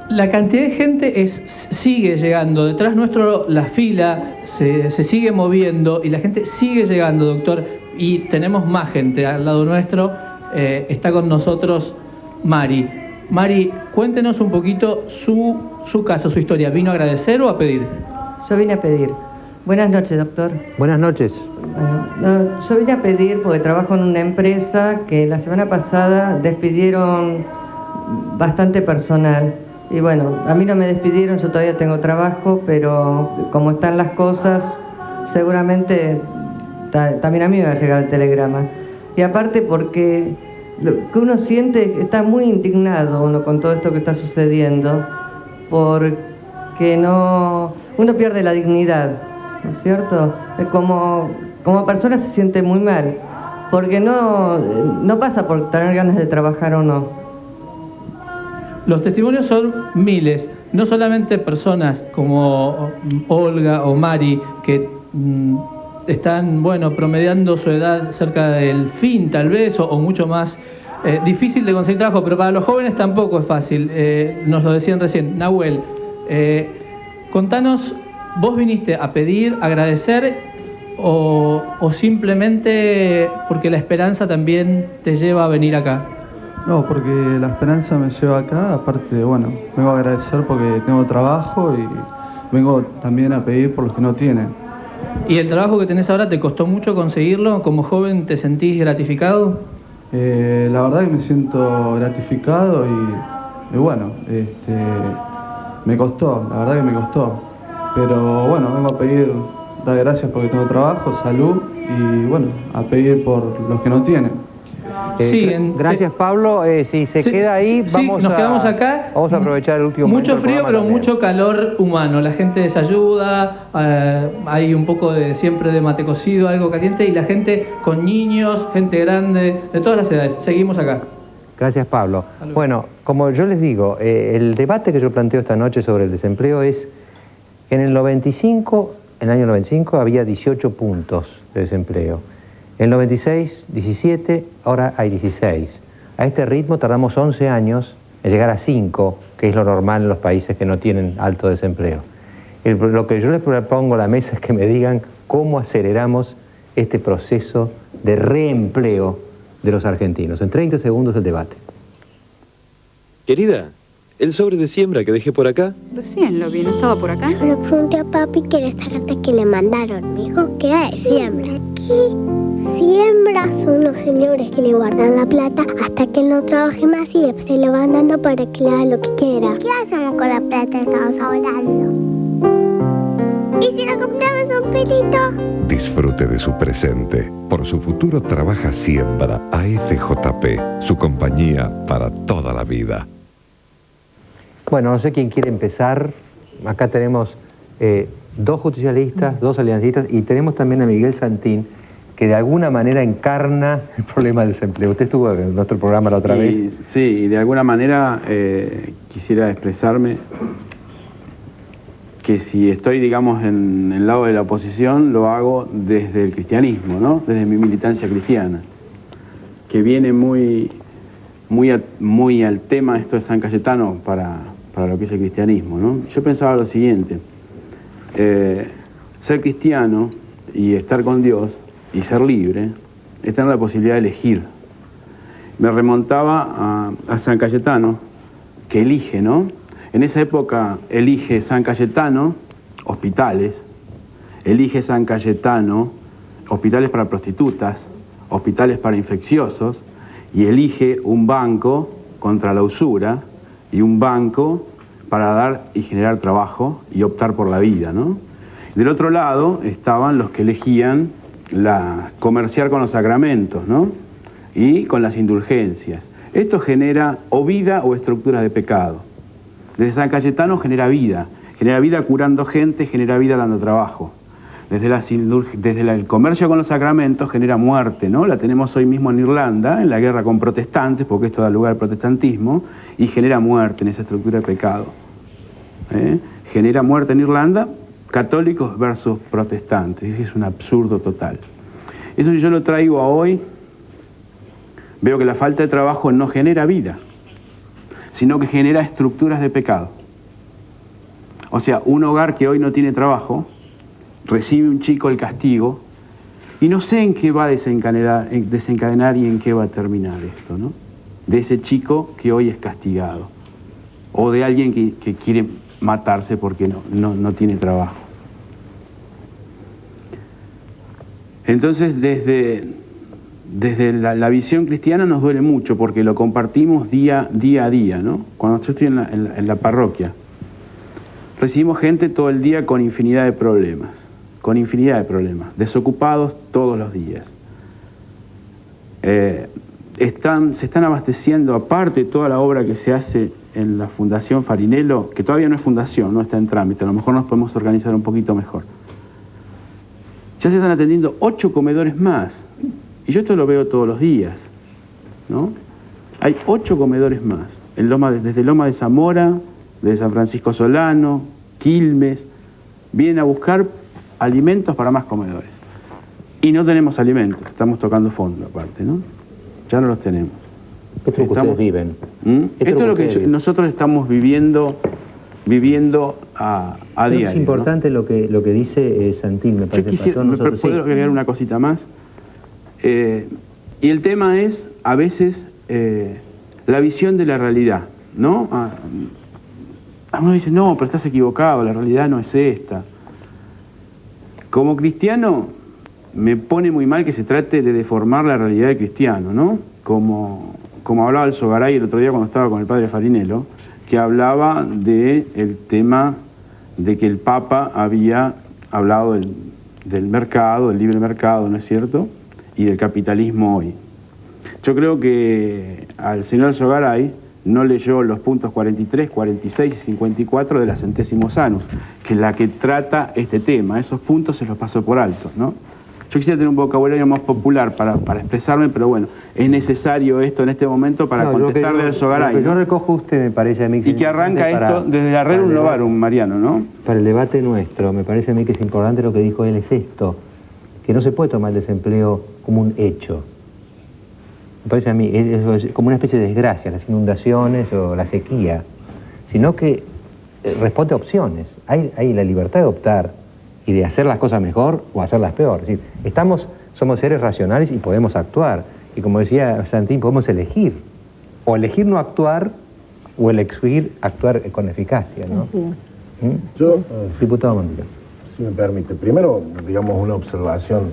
la cantidad de gente sigue llegando. Detrás nuestro la fila se sigue moviendo y la gente sigue llegando, doctor. Y tenemos más gente al lado nuestro. Está con nosotros Mari. Mari, cuéntenos un poquito su caso, su historia. ¿Vino a agradecer o a pedir? Yo vine a pedir. Buenas noches, doctor. Buenas noches. Bueno, yo vine a pedir porque trabajo en una empresa que la semana pasada despidieron bastante personal. Y bueno, a mí no me despidieron, yo todavía tengo trabajo, pero como están las cosas, seguramente también a mí me va a llegar el telegrama. Y aparte porque lo que uno siente, está muy indignado uno con todo esto que está sucediendo, porque uno pierde la dignidad. ¿no es cierto? Como persona se siente muy mal, porque no pasa por tener ganas de trabajar o no. Los testimonios son miles, no solamente personas como Olga o Mari, que están, bueno, promediando su edad cerca del fin tal vez, o mucho más difícil de conseguir trabajo, pero para los jóvenes tampoco es fácil, nos lo decían recién. Nahuel, contanos, ¿vos viniste a pedir, agradecer o simplemente porque la esperanza también te lleva a venir acá? No, porque la esperanza me lleva acá, aparte, bueno, vengo a agradecer porque tengo trabajo y vengo también a pedir por los que no tienen. ¿Y el trabajo que tenés ahora te costó mucho conseguirlo? ¿Como joven te sentís gratificado? La verdad que me siento gratificado y bueno, me costó, la verdad que me costó. Pero bueno, vengo a pedir, dar gracias porque tengo trabajo, salud y bueno, a pedir por los que no tienen. Sí, gracias Pablo, si se queda ahí, nos quedamos acá. Vamos a aprovechar el último momento. Mucho frío, pero también. Mucho calor humano. La gente desayuda, hay un poco siempre de mate cocido, algo caliente, y la gente con niños, gente grande, de todas las edades. Seguimos acá. Gracias Pablo. Bueno, como yo les digo, el debate que yo planteo esta noche sobre el desempleo es, en el 95, en el año 95 había 18 puntos de desempleo. En el 96, 17, ahora hay 16. A este ritmo tardamos 11 años en llegar a 5, que es lo normal en los países que no tienen alto desempleo. Lo que yo les propongo a la mesa es que me digan cómo aceleramos este proceso de reempleo de los argentinos. En 30 segundos el debate. Querida, ¿el sobre de siembra que dejé por acá? Recién lo vi, ¿no estaba por acá? Yo le pregunté a papi que era esta carta que le mandaron. Me dijo que era de siembra. ¿Qué? Siembra son los señores que le guardan la plata hasta que él no trabaje más y después se lo van dando para que le haga lo que quiera. ¿Qué hacemos con la plata que estamos ahorrando? ¿Y si le compramos un pelito? Disfrute de su presente. Por su futuro trabaja Siembra AFJP, su compañía para toda la vida. Bueno, no sé quién quiere empezar. Acá tenemos 2 justicialistas, 2 aliancistas y tenemos también a Miguel Santín, que de alguna manera encarna el problema del desempleo. Usted estuvo en nuestro programa la otra vez. Sí, y de alguna manera quisiera expresarme que si estoy, digamos, en el lado de la oposición, lo hago desde el cristianismo, ¿no? Desde mi militancia cristiana, que viene muy al tema esto de San Cayetano para lo que es el cristianismo, ¿no? Yo pensaba lo siguiente, ser cristiano y estar con Dios y ser libre es tener la posibilidad de elegir. Me remontaba a San Cayetano, que elige, ¿no? En esa época elige San Cayetano hospitales, elige San Cayetano hospitales para prostitutas, hospitales para infecciosos, y elige un banco contra la usura y un banco para dar y generar trabajo y optar por la vida, ¿no? Del otro lado estaban los que elegían comerciar con los sacramentos, ¿no? Y con las indulgencias. Esto genera o vida o estructuras de pecado. Desde San Cayetano genera vida curando gente, genera vida dando trabajo. Desde el comercio con los sacramentos genera muerte, ¿no? La tenemos hoy mismo en Irlanda, en la guerra con protestantes, porque esto da lugar al protestantismo, y genera muerte en esa estructura de pecado. Genera muerte en Irlanda, católicos versus protestantes. Es un absurdo total. Eso si yo lo traigo a hoy, veo que la falta de trabajo no genera vida, sino que genera estructuras de pecado. O sea, un hogar que hoy no tiene trabajo, recibe un chico el castigo, y no sé en qué va a desencadenar y en qué va a terminar esto, ¿no? De ese chico que hoy es castigado, o de alguien que quiere matarse porque no tiene trabajo. Entonces, desde la visión cristiana nos duele mucho porque lo compartimos día a día, ¿no? Cuando yo estoy en la parroquia, recibimos gente todo el día con infinidad de problemas, desocupados todos los días. Se están abasteciendo, aparte de toda la obra que se hace en la Fundación Farinello, que todavía no es fundación, no está en trámite, a lo mejor nos podemos organizar un poquito mejor. ya se están atendiendo 8 comedores más. Y yo esto lo veo todos los días, ¿no? Hay 8 comedores más, desde Loma de Zamora, de San Francisco Solano, Quilmes, vienen a buscar alimentos para más comedores. Y no tenemos alimentos, estamos tocando fondo aparte, ¿no? Ya no los tenemos. Esto es lo que ustedes viven. Esto es lo que nosotros estamos viviendo a diario. Es importante, ¿no?, lo que dice Santín, me parece. ¿Puedo agregar una cosita más? Y el tema es, a veces, la visión de la realidad, ¿no? Uno dice, no, pero estás equivocado, la realidad no es esta. Como cristiano, me pone muy mal que se trate de deformar la realidad del cristiano, ¿no? Como hablaba el Sogaray el otro día cuando estaba con el padre Farinello, que hablaba del tema de que el Papa había hablado del mercado, del libre mercado, ¿no es cierto?, y del capitalismo hoy. Yo creo que al señor Sogaray no leyó los puntos 43, 46 y 54 de la Centésimos Annus, que es la que trata este tema. Esos puntos se los pasó por alto, ¿no? Yo quisiera tener un vocabulario más popular para expresarme, pero bueno, es necesario esto en este momento para contestarle al Sogaray. Lo que yo recojo usted, me parece a mí que... Y que arranca esto desde la Rerum Novarum, Mariano, ¿no? Para el debate nuestro, me parece a mí que es importante lo que dijo él, es esto, que no se puede tomar el desempleo como un hecho. Me parece a mí, es como una especie de desgracia, las inundaciones o la sequía, sino que responde a opciones. Hay la libertad de optar y de hacer las cosas mejor o hacerlas peor. Es decir, somos seres racionales y podemos actuar. Y como decía Santín, podemos elegir. O elegir no actuar, o elegir actuar con eficacia, ¿no? Yo, diputado Mondino, si me permite, primero, digamos, una observación,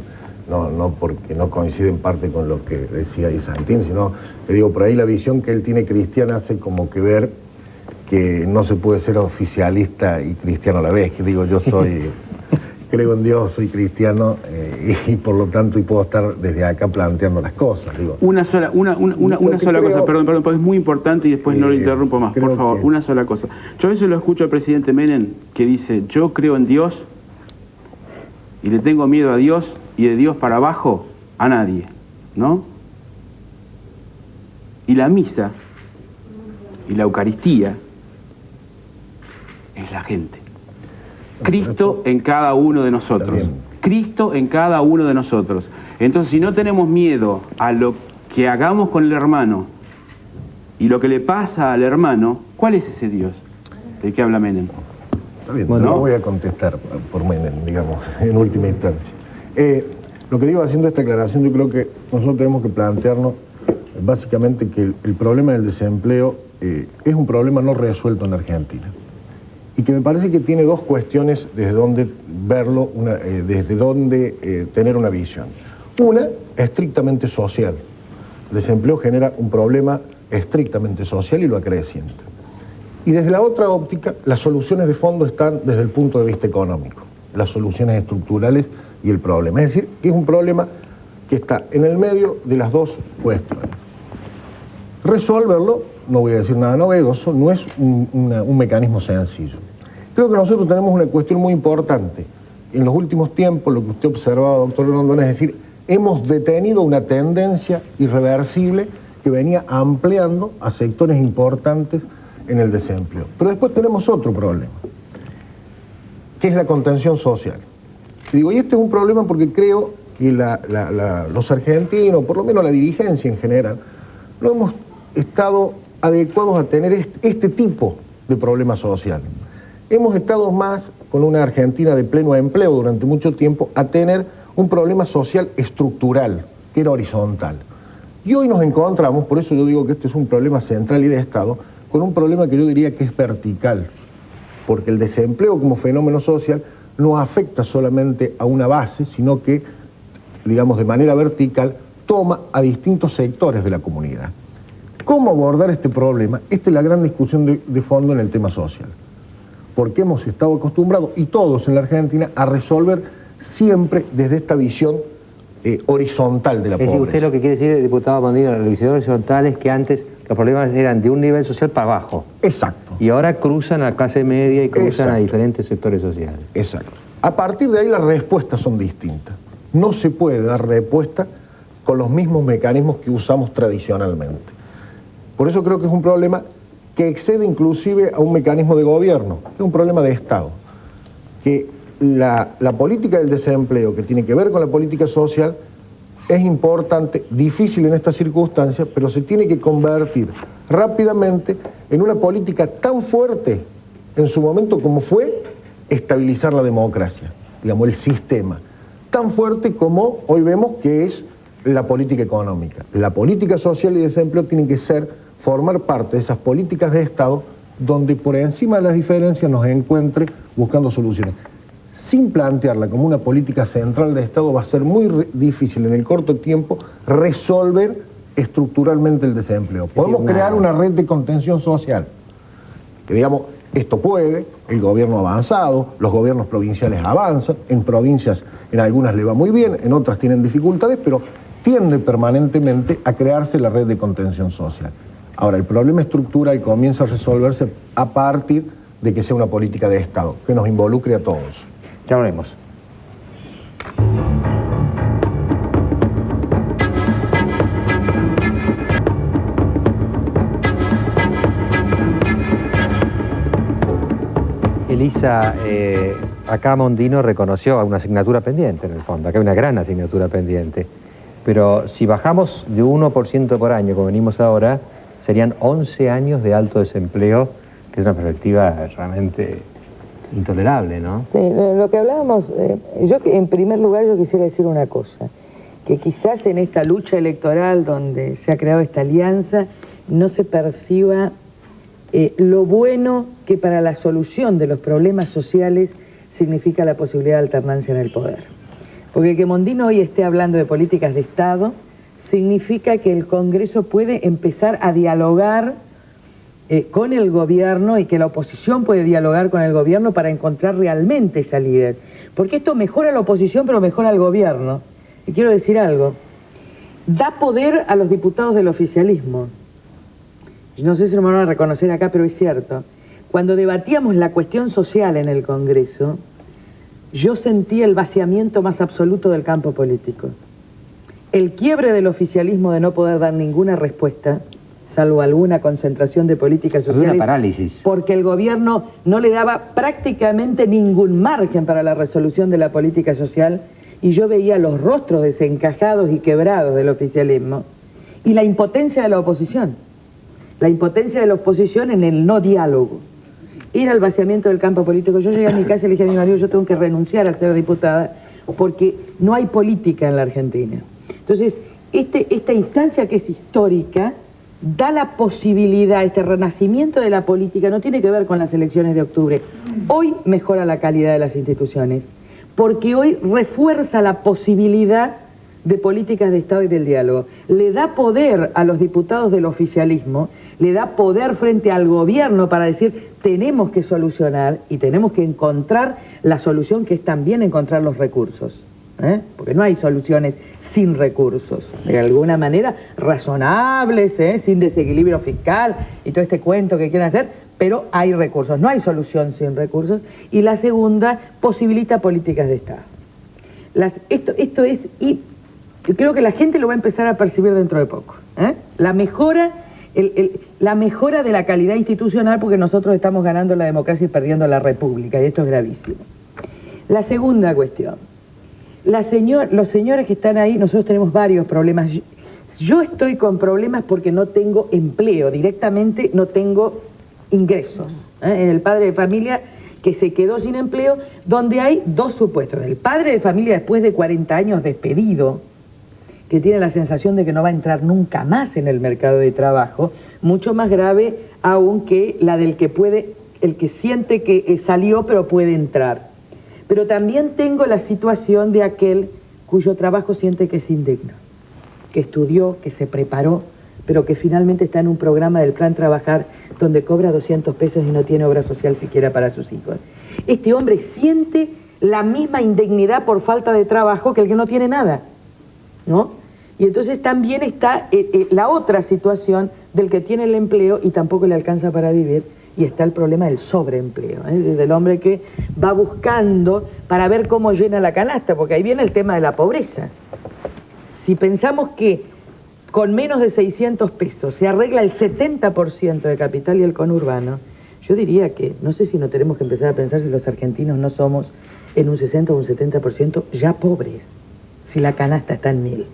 no porque no coincide en parte con lo que decía Santín, sino que digo, por ahí la visión que él tiene cristiana hace como que ver que no se puede ser oficialista y cristiano a la vez. Que digo, yo soy... creo en Dios, soy cristiano y por lo tanto y puedo estar desde acá planteando las cosas. Digo. Una sola cosa, perdón, porque es muy importante y después no lo interrumpo más, por favor, una sola cosa. Yo a veces lo escucho al presidente Menem que dice, yo creo en Dios y le tengo miedo a Dios y de Dios para abajo a nadie, ¿no? Y la misa y la Eucaristía es la gente. Cristo en cada uno de nosotros. Cristo en cada uno de nosotros. Entonces, si no tenemos miedo a lo que hagamos con el hermano y lo que le pasa al hermano, ¿cuál es ese Dios del que habla Menem? Está bien, bueno, no voy a contestar por Menem, digamos, en última instancia. Lo que digo haciendo esta aclaración, yo creo que nosotros tenemos que plantearnos básicamente que el problema del desempleo es un problema no resuelto en Argentina. Y que me parece que tiene dos cuestiones desde donde verlo, desde donde tener una visión. Una, estrictamente social. El desempleo genera un problema estrictamente social y lo acrecienta. Y desde la otra óptica, las soluciones de fondo están desde el punto de vista económico, las soluciones estructurales y el problema. Es decir, que es un problema que está en el medio de las dos cuestiones. Resolverlo, no voy a decir nada novedoso, no es un mecanismo sencillo. Creo que nosotros tenemos una cuestión muy importante. En los últimos tiempos, lo que usted observaba, doctor Rondón, es decir, hemos detenido una tendencia irreversible que venía ampliando a sectores importantes en el desempleo. Pero después tenemos otro problema, que es la contención social. Y digo, y este es un problema porque creo que los argentinos, por lo menos la dirigencia en general, no hemos estado adecuados a tener este tipo de problemas sociales. Hemos estado más con una Argentina de pleno empleo durante mucho tiempo a tener un problema social estructural, que era horizontal. Y hoy nos encontramos, por eso yo digo que este es un problema central y de Estado, con un problema que yo diría que es vertical, porque el desempleo como fenómeno social no afecta solamente a una base, sino que, digamos, de manera vertical, toma a distintos sectores de la comunidad. ¿Cómo abordar este problema? Esta es la gran discusión de fondo en el tema social. Porque hemos estado acostumbrados, y todos en la Argentina, a resolver siempre desde esta visión horizontal de la pobreza. Usted lo que quiere decir, diputado Mondino, la visión horizontal es que antes los problemas eran de un nivel social para abajo. Exacto. Y ahora cruzan a la clase media y cruzan a diferentes sectores sociales. Exacto. A partir de ahí las respuestas son distintas. No se puede dar respuesta con los mismos mecanismos que usamos tradicionalmente. Por eso creo que es un problema que excede inclusive a un mecanismo de gobierno, es un problema de Estado. Que la política del desempleo, que tiene que ver con la política social, es importante, difícil en estas circunstancias, pero se tiene que convertir rápidamente en una política tan fuerte en su momento como fue estabilizar la democracia, digamos, el sistema. Tan fuerte como hoy vemos que es la política económica. La política social y de desempleo tienen que formar parte de esas políticas de Estado donde por encima de las diferencias nos encuentre buscando soluciones. Sin plantearla como una política central de Estado va a ser muy difícil en el corto tiempo resolver estructuralmente el desempleo. Podemos crear una red de contención social, que digamos, esto puede, el gobierno ha avanzado, los gobiernos provinciales avanzan, en provincias en algunas le va muy bien, en otras tienen dificultades, pero tiende permanentemente a crearse la red de contención social. Ahora, el problema estructural comienza a resolverse a partir de que sea una política de Estado, que nos involucre a todos. Ya lo vemos. Elisa, acá Mondino reconoció una asignatura pendiente en el fondo, acá hay una gran asignatura pendiente, pero si bajamos de 1% por año, como venimos ahora, serían 11 años de alto desempleo, que es una perspectiva realmente intolerable, ¿no? Sí, lo que hablábamos, en primer lugar yo quisiera decir una cosa, que quizás en esta lucha electoral donde se ha creado esta alianza no se perciba lo bueno que para la solución de los problemas sociales significa la posibilidad de alternancia en el poder. Porque que Mondino hoy esté hablando de políticas de Estado significa que el Congreso puede empezar a dialogar con el gobierno y que la oposición puede dialogar con el gobierno para encontrar realmente esa líder. Porque esto mejora a la oposición pero mejora al gobierno. Y quiero decir algo, da poder a los diputados del oficialismo. No sé si lo van a reconocer acá, pero es cierto. Cuando debatíamos la cuestión social en el Congreso, yo sentí el vaciamiento más absoluto del campo político. El quiebre del oficialismo de no poder dar ninguna respuesta, salvo alguna concentración de políticas sociales. Una parálisis. Porque el gobierno no le daba prácticamente ningún margen para la resolución de la política social y yo veía los rostros desencajados y quebrados del oficialismo y la impotencia de la oposición. La impotencia de la oposición en el no diálogo. Era el vaciamiento del campo político. Yo llegué a mi casa y le dije a mi marido, yo tengo que renunciar a ser diputada porque no hay política en la Argentina. Entonces, esta instancia que es histórica da la posibilidad, este renacimiento de la política no tiene que ver con las elecciones de octubre. Hoy mejora la calidad de las instituciones porque hoy refuerza la posibilidad de políticas de Estado y del diálogo. Le da poder a los diputados del oficialismo, le da poder frente al gobierno para decir tenemos que solucionar y tenemos que encontrar la solución que es también encontrar los recursos. Porque no hay soluciones sin recursos, de alguna manera razonables, sin desequilibrio fiscal y todo este cuento que quieren hacer, pero hay recursos, no hay solución sin recursos. Y la segunda, posibilita políticas de Estado. Esto es... Yo creo que la gente lo va a empezar a percibir dentro de poco. La mejora de la calidad institucional porque nosotros estamos ganando la democracia y perdiendo la república, y esto es gravísimo. La segunda cuestión. Los señores que están ahí, nosotros tenemos varios problemas. Yo estoy con problemas porque no tengo empleo, directamente no tengo ingresos. El padre de familia que se quedó sin empleo, donde hay dos supuestos. El padre de familia después de 40 años despedido, que tiene la sensación de que no va a entrar nunca más en el mercado de trabajo, mucho más grave aún que la del que puede, el que siente que salió pero puede entrar. Pero también tengo la situación de aquel cuyo trabajo siente que es indigno, que estudió, que se preparó, pero que finalmente está en un programa del Plan Trabajar donde cobra 200 pesos y no tiene obra social siquiera para sus hijos. Este hombre siente la misma indignidad por falta de trabajo que el que no tiene nada, ¿no? Y entonces también está la otra situación del que tiene el empleo y tampoco le alcanza para vivir, y está el problema del sobreempleo, es decir, del hombre que va buscando para ver cómo llena la canasta, porque ahí viene el tema de la pobreza. Si pensamos que con menos de 600 pesos se arregla el 70% de capital y el conurbano, yo diría que, no sé si no tenemos que empezar a pensar si los argentinos no somos en un 60 o un 70% ya pobres, si la canasta está en 1000.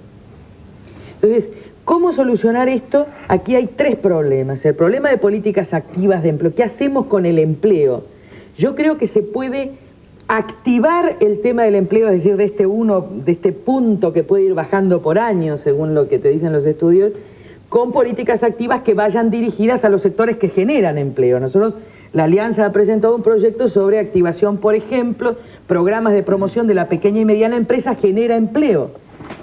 Entonces, ¿cómo solucionar esto? Aquí hay 3 problemas. El problema de políticas activas de empleo. ¿Qué hacemos con el empleo? Yo creo que se puede activar el tema del empleo, es decir, de este punto que puede ir bajando por año, según lo que te dicen los estudios, con políticas activas que vayan dirigidas a los sectores que generan empleo. Nosotros, la Alianza ha presentado un proyecto sobre activación, por ejemplo, programas de promoción de la pequeña y mediana empresa genera empleo.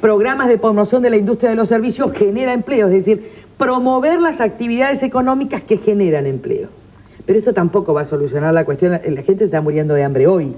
Programas de promoción de la industria de los servicios genera empleo, es decir, promover las actividades económicas que generan empleo. Pero esto tampoco va a solucionar la cuestión, la gente está muriendo de hambre hoy.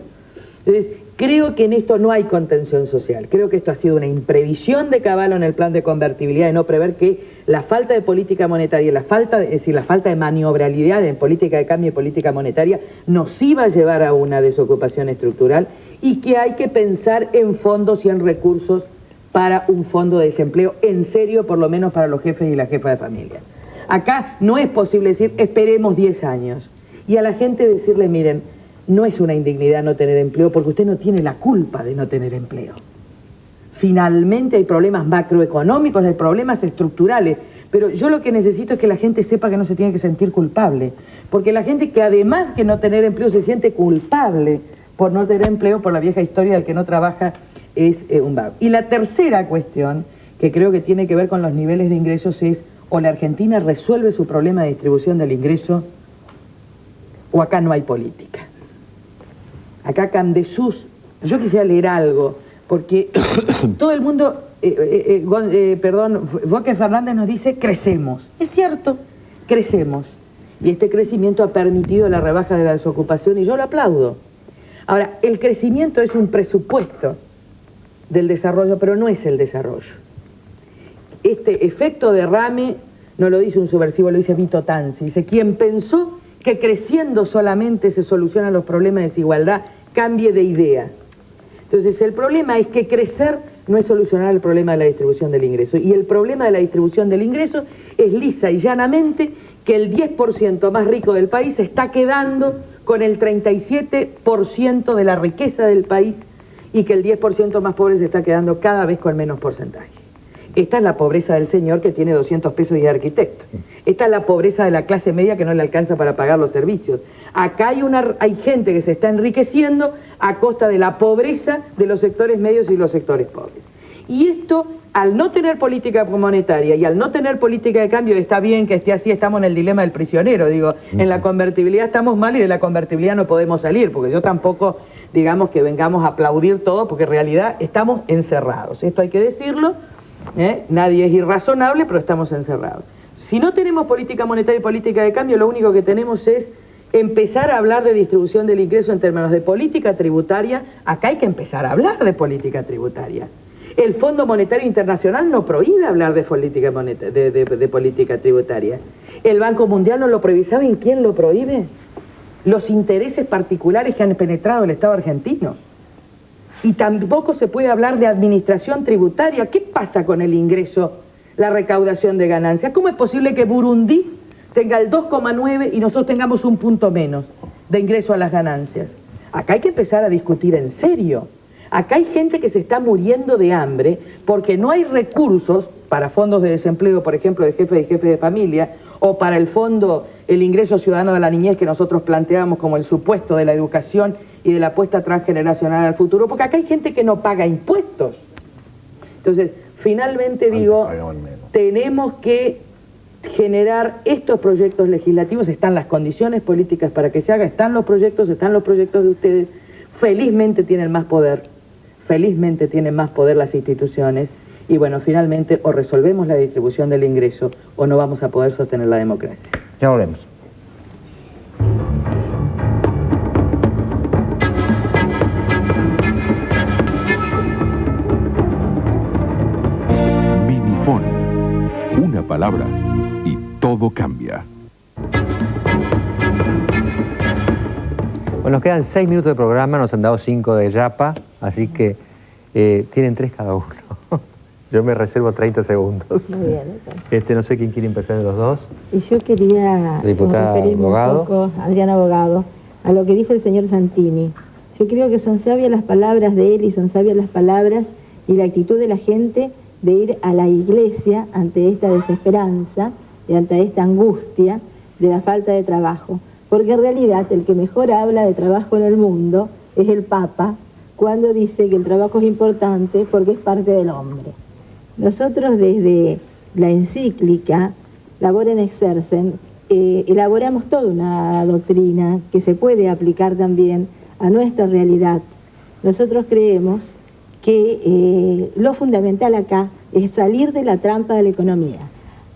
Entonces, creo que en esto no hay contención social, creo que esto ha sido una imprevisión de Cavallo en el plan de convertibilidad, de no prever que la falta de política monetaria, la falta de maniobrabilidad en política de cambio y política monetaria nos iba a llevar a una desocupación estructural y que hay que pensar en fondos y en recursos para un fondo de desempleo en serio, por lo menos para los jefes y las jefas de familia. Acá no es posible decir, esperemos 10 años. Y a la gente decirle, miren, no es una indignidad no tener empleo, porque usted no tiene la culpa de no tener empleo. Finalmente hay problemas macroeconómicos, hay problemas estructurales, pero yo lo que necesito es que la gente sepa que no se tiene que sentir culpable. Porque la gente que además que no tener empleo se siente culpable por no tener empleo, por la vieja historia del que no trabaja, es un vago. Y la tercera cuestión, que creo que tiene que ver con los niveles de ingresos, es o la Argentina resuelve su problema de distribución del ingreso o acá no hay política. Acá Camdesús, yo quisiera leer algo, porque todo el mundo, Boque Fernández nos dice crecemos. Es cierto, crecemos. Y este crecimiento ha permitido la rebaja de la desocupación y yo lo aplaudo. Ahora, el crecimiento es un presupuesto del desarrollo, pero no es el desarrollo. Este efecto derrame no lo dice un subversivo, lo dice Vito Tanzi. Dice, quien pensó que creciendo solamente se solucionan los problemas de desigualdad, cambie de idea. Entonces, el problema es que crecer no es solucionar el problema de la distribución del ingreso. Y el problema de la distribución del ingreso es lisa y llanamente que el 10% más rico del país se está quedando con el 37% de la riqueza del país y que el 10% más pobre se está quedando cada vez con menos porcentaje. Esta es la pobreza del señor que tiene 200 pesos y es arquitecto. Esta es la pobreza de la clase media que no le alcanza para pagar los servicios. Acá hay gente que se está enriqueciendo a costa de la pobreza de los sectores medios y los sectores pobres. Y esto, al no tener política monetaria y al no tener política de cambio, está bien que esté así, estamos en el dilema del prisionero, digo, en la convertibilidad estamos mal y de la convertibilidad no podemos salir, porque yo tampoco, digamos que vengamos a aplaudir todo, porque en realidad estamos encerrados. Esto hay que decirlo, nadie es irrazonable, pero estamos encerrados. Si no tenemos política monetaria y política de cambio, lo único que tenemos es empezar a hablar de distribución del ingreso en términos de política tributaria. Acá hay que empezar a hablar de política tributaria. El Fondo Monetario Internacional no prohíbe hablar de política, de política tributaria. El Banco Mundial no lo prohíbe. ¿Saben quién lo prohíbe? Los intereses particulares que han penetrado el Estado argentino. Y tampoco se puede hablar de administración tributaria. ¿Qué pasa con el ingreso, la recaudación de ganancias? ¿Cómo es posible que Burundi tenga el 2,9 y nosotros tengamos un punto menos de ingreso a las ganancias? Acá hay que empezar a discutir en serio. Acá hay gente que se está muriendo de hambre porque no hay recursos para fondos de desempleo, por ejemplo, de jefes y jefes de familia, o para el fondo, el ingreso ciudadano de la niñez que nosotros planteamos como el supuesto de la educación y de la apuesta transgeneracional al futuro, porque acá hay gente que no paga impuestos. Entonces, finalmente digo, tenemos que generar estos proyectos legislativos, están las condiciones políticas para que se haga, están los proyectos de ustedes, felizmente tienen más poder las instituciones, y bueno, finalmente o resolvemos la distribución del ingreso o no vamos a poder sostener la democracia. Ya volvemos. Minifón. Una palabra y todo cambia. Bueno, nos quedan 6 minutos de programa, nos han dado 5 de yapa, así que tienen 3 cada uno. Yo me reservo 30 segundos. Muy bien. No sé quién quiere empezar de los dos. Y yo quería referirme un poco, Adriana Abogado, a lo que dijo el señor Santini. Yo creo que son sabias las palabras de él y son sabias las palabras y la actitud de la gente de ir a la iglesia ante esta desesperanza y ante esta angustia de la falta de trabajo. Porque en realidad el que mejor habla de trabajo en el mundo es el Papa, cuando dice que el trabajo es importante porque es parte del hombre. Nosotros desde la encíclica Laborem Exercens elaboramos toda una doctrina que se puede aplicar también a nuestra realidad. Nosotros creemos que lo fundamental acá es salir de la trampa de la economía.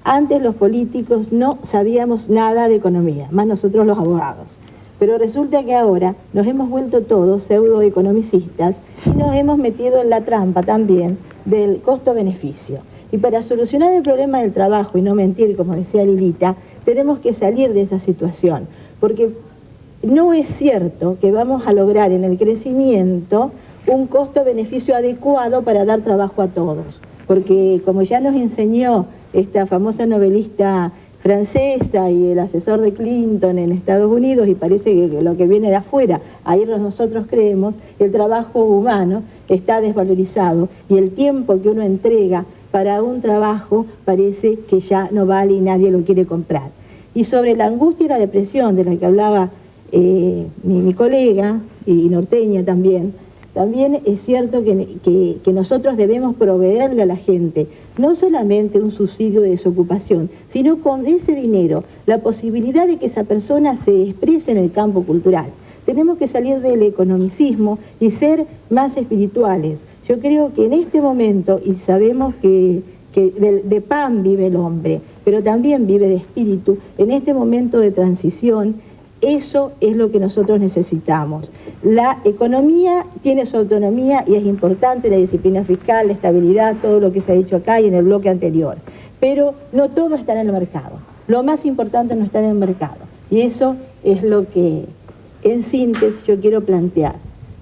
Antes los políticos no sabíamos nada de economía, más nosotros los abogados. Pero resulta que ahora nos hemos vuelto todos pseudoeconomicistas y nos hemos metido en la trampa también del costo-beneficio. Y para solucionar el problema del trabajo y no mentir, como decía Lilita, tenemos que salir de esa situación. Porque no es cierto que vamos a lograr en el crecimiento un costo-beneficio adecuado para dar trabajo a todos. Porque como ya nos enseñó esta famosa novelista francesa y el asesor de Clinton en Estados Unidos, y parece que lo que viene de afuera, ahí nosotros creemos, el trabajo humano está desvalorizado y el tiempo que uno entrega para un trabajo parece que ya no vale y nadie lo quiere comprar. Y sobre la angustia y la depresión de la que hablaba mi colega y norteña también es cierto que nosotros debemos proveerle a la gente no solamente un subsidio de desocupación, sino con ese dinero la posibilidad de que esa persona se exprese en el campo cultural. Tenemos que salir del economicismo y ser más espirituales. Yo creo que en este momento, y sabemos que de pan vive el hombre, pero también vive de espíritu, en este momento de transición, eso es lo que nosotros necesitamos. La economía tiene su autonomía y es importante, la disciplina fiscal, la estabilidad, todo lo que se ha dicho acá y en el bloque anterior. Pero no todo está en el mercado. Lo más importante no está en el mercado. Y eso es lo que, en síntesis, yo quiero plantear.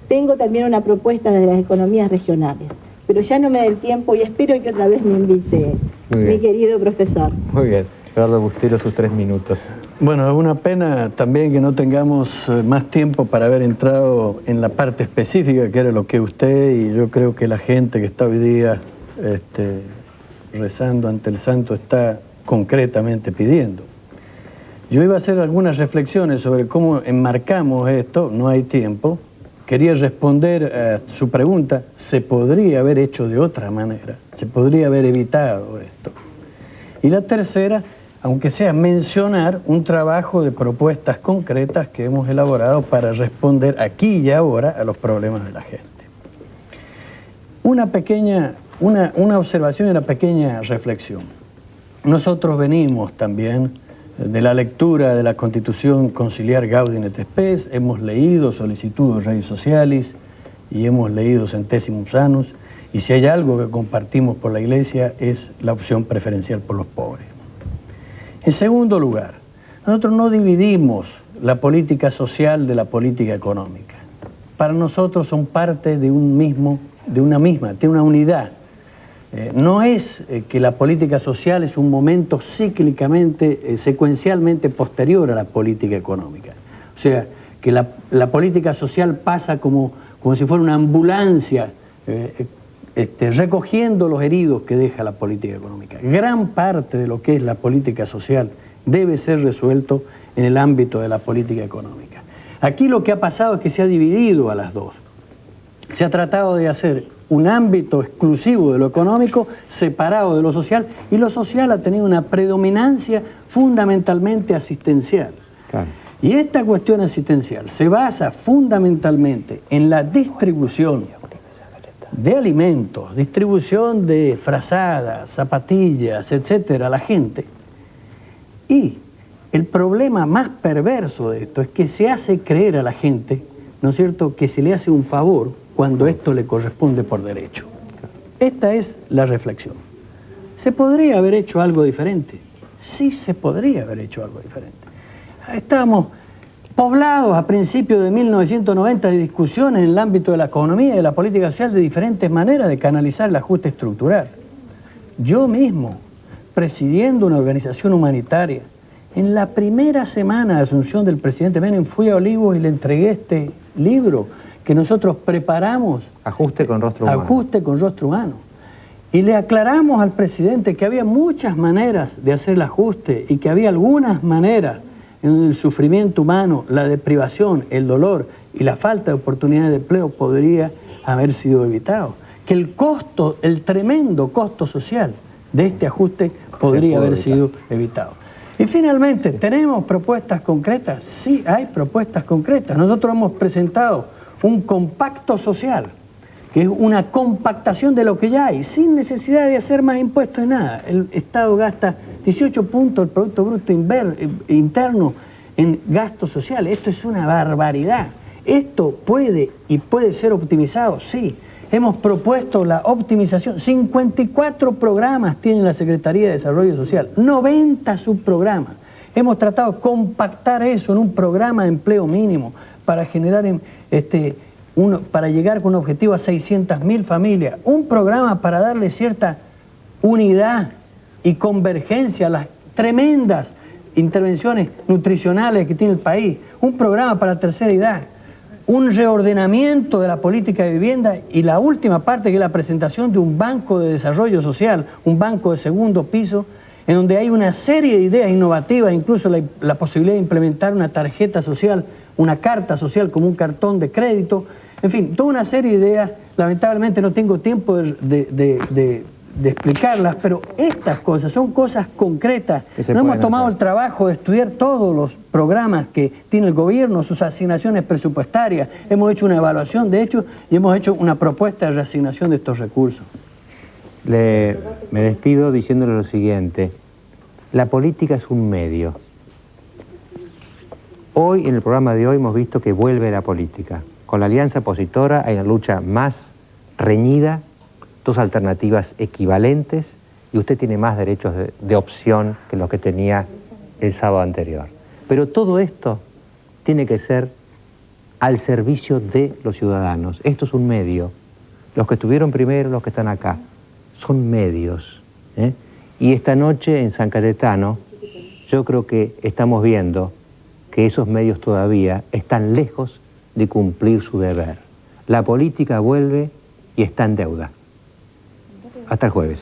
Tengo también una propuesta de las economías regionales, pero ya no me da el tiempo y espero que otra vez me invite mi querido profesor. Muy bien. Eduardo Bustelo, sus 3 minutos. Bueno, es una pena también que no tengamos más tiempo para haber entrado en la parte específica, que era lo que usted y yo creo que la gente que está hoy día rezando ante el santo está concretamente pidiendo. Yo iba a hacer algunas reflexiones sobre cómo enmarcamos esto, no hay tiempo. Quería responder a su pregunta, ¿se podría haber hecho de otra manera? ¿Se podría haber evitado esto? Y la tercera, aunque sea mencionar un trabajo de propuestas concretas que hemos elaborado para responder aquí y ahora a los problemas de la gente. Una observación y una pequeña reflexión. Nosotros venimos también de la lectura de la Constitución Conciliar Gaudium et Spes, hemos leído Solicitudo Rei Socialis y hemos leído Centesimus Annus, y si hay algo que compartimos por la Iglesia es la opción preferencial por los pobres. En segundo lugar, nosotros no dividimos la política social de la política económica. Para nosotros son parte de una misma, tiene una unidad. No es que la política social es un momento cíclicamente, secuencialmente posterior a la política económica. O sea, que la política social pasa como si fuera una ambulancia recogiendo los heridos que deja la política económica. Gran parte de lo que es la política social debe ser resuelto en el ámbito de la política económica. Aquí lo que ha pasado es que se ha dividido a las dos. Se ha tratado de hacer un ámbito exclusivo de lo económico, separado de lo social, y lo social ha tenido una predominancia fundamentalmente asistencial. Claro. Y esta cuestión asistencial se basa fundamentalmente en la distribución de alimentos, distribución de frazadas, zapatillas, etcétera, a la gente. Y el problema más perverso de esto es que se hace creer a la gente, ¿no es cierto?, que se le hace un favor cuando esto le corresponde por derecho. Esta es la reflexión. ¿Se podría haber hecho algo diferente? Sí, se podría haber hecho algo diferente. Estábamos poblados a principios de 1990 de discusiones en el ámbito de la economía y de la política social de diferentes maneras de canalizar el ajuste estructural. Yo mismo, presidiendo una organización humanitaria, en la primera semana de asunción del presidente Menem fui a Olivos y le entregué este libro que nosotros preparamos. Ajuste con rostro humano. Ajuste con rostro humano. Y le aclaramos al presidente que había muchas maneras de hacer el ajuste y que había algunas maneras en el sufrimiento humano, la deprivación, el dolor y la falta de oportunidades de empleo podría haber sido evitado. Que el costo, el tremendo costo social de este ajuste podría haber sido evitado. Y finalmente, ¿tenemos propuestas concretas? Sí, hay propuestas concretas. Nosotros hemos presentado un compacto social, que es una compactación de lo que ya hay, sin necesidad de hacer más impuestos ni nada. El Estado gasta 18 puntos del Producto Bruto Interno en gastos sociales. Esto es una barbaridad. Esto puede ser optimizado, sí. Hemos propuesto la optimización. 54 programas tiene la Secretaría de Desarrollo Social, 90 subprogramas. Hemos tratado de compactar eso en un programa de empleo mínimo para generar para llegar con un objetivo a 600.000 familias, un programa para darle cierta unidad y convergencia a las tremendas intervenciones nutricionales que tiene el país, un programa para la tercera edad, un reordenamiento de la política de vivienda y la última parte que es la presentación de un banco de desarrollo social, un banco de segundo piso, en donde hay una serie de ideas innovativas, incluso la posibilidad de implementar una tarjeta social, una carta social como un cartón de crédito, en fin, toda una serie de ideas. Lamentablemente no tengo tiempo de explicarlas, pero estas cosas son cosas concretas. No hemos tomado el trabajo de estudiar todos los programas que tiene el gobierno, sus asignaciones presupuestarias. Hemos hecho una evaluación de hecho y hemos hecho una propuesta de reasignación de estos recursos. Me despido diciéndole lo siguiente. La política es un medio. Hoy, en el programa de hoy, hemos visto que vuelve la política. Con la alianza opositora hay una lucha más reñida, dos alternativas equivalentes, y usted tiene más derechos de opción que los que tenía el sábado anterior. Pero todo esto tiene que ser al servicio de los ciudadanos. Esto es un medio. Los que estuvieron primero, los que están acá, son medios. Y esta noche en San Cayetano, yo creo que estamos viendo que esos medios todavía están lejos de cumplir su deber. La política vuelve y está en deuda. Hasta el jueves.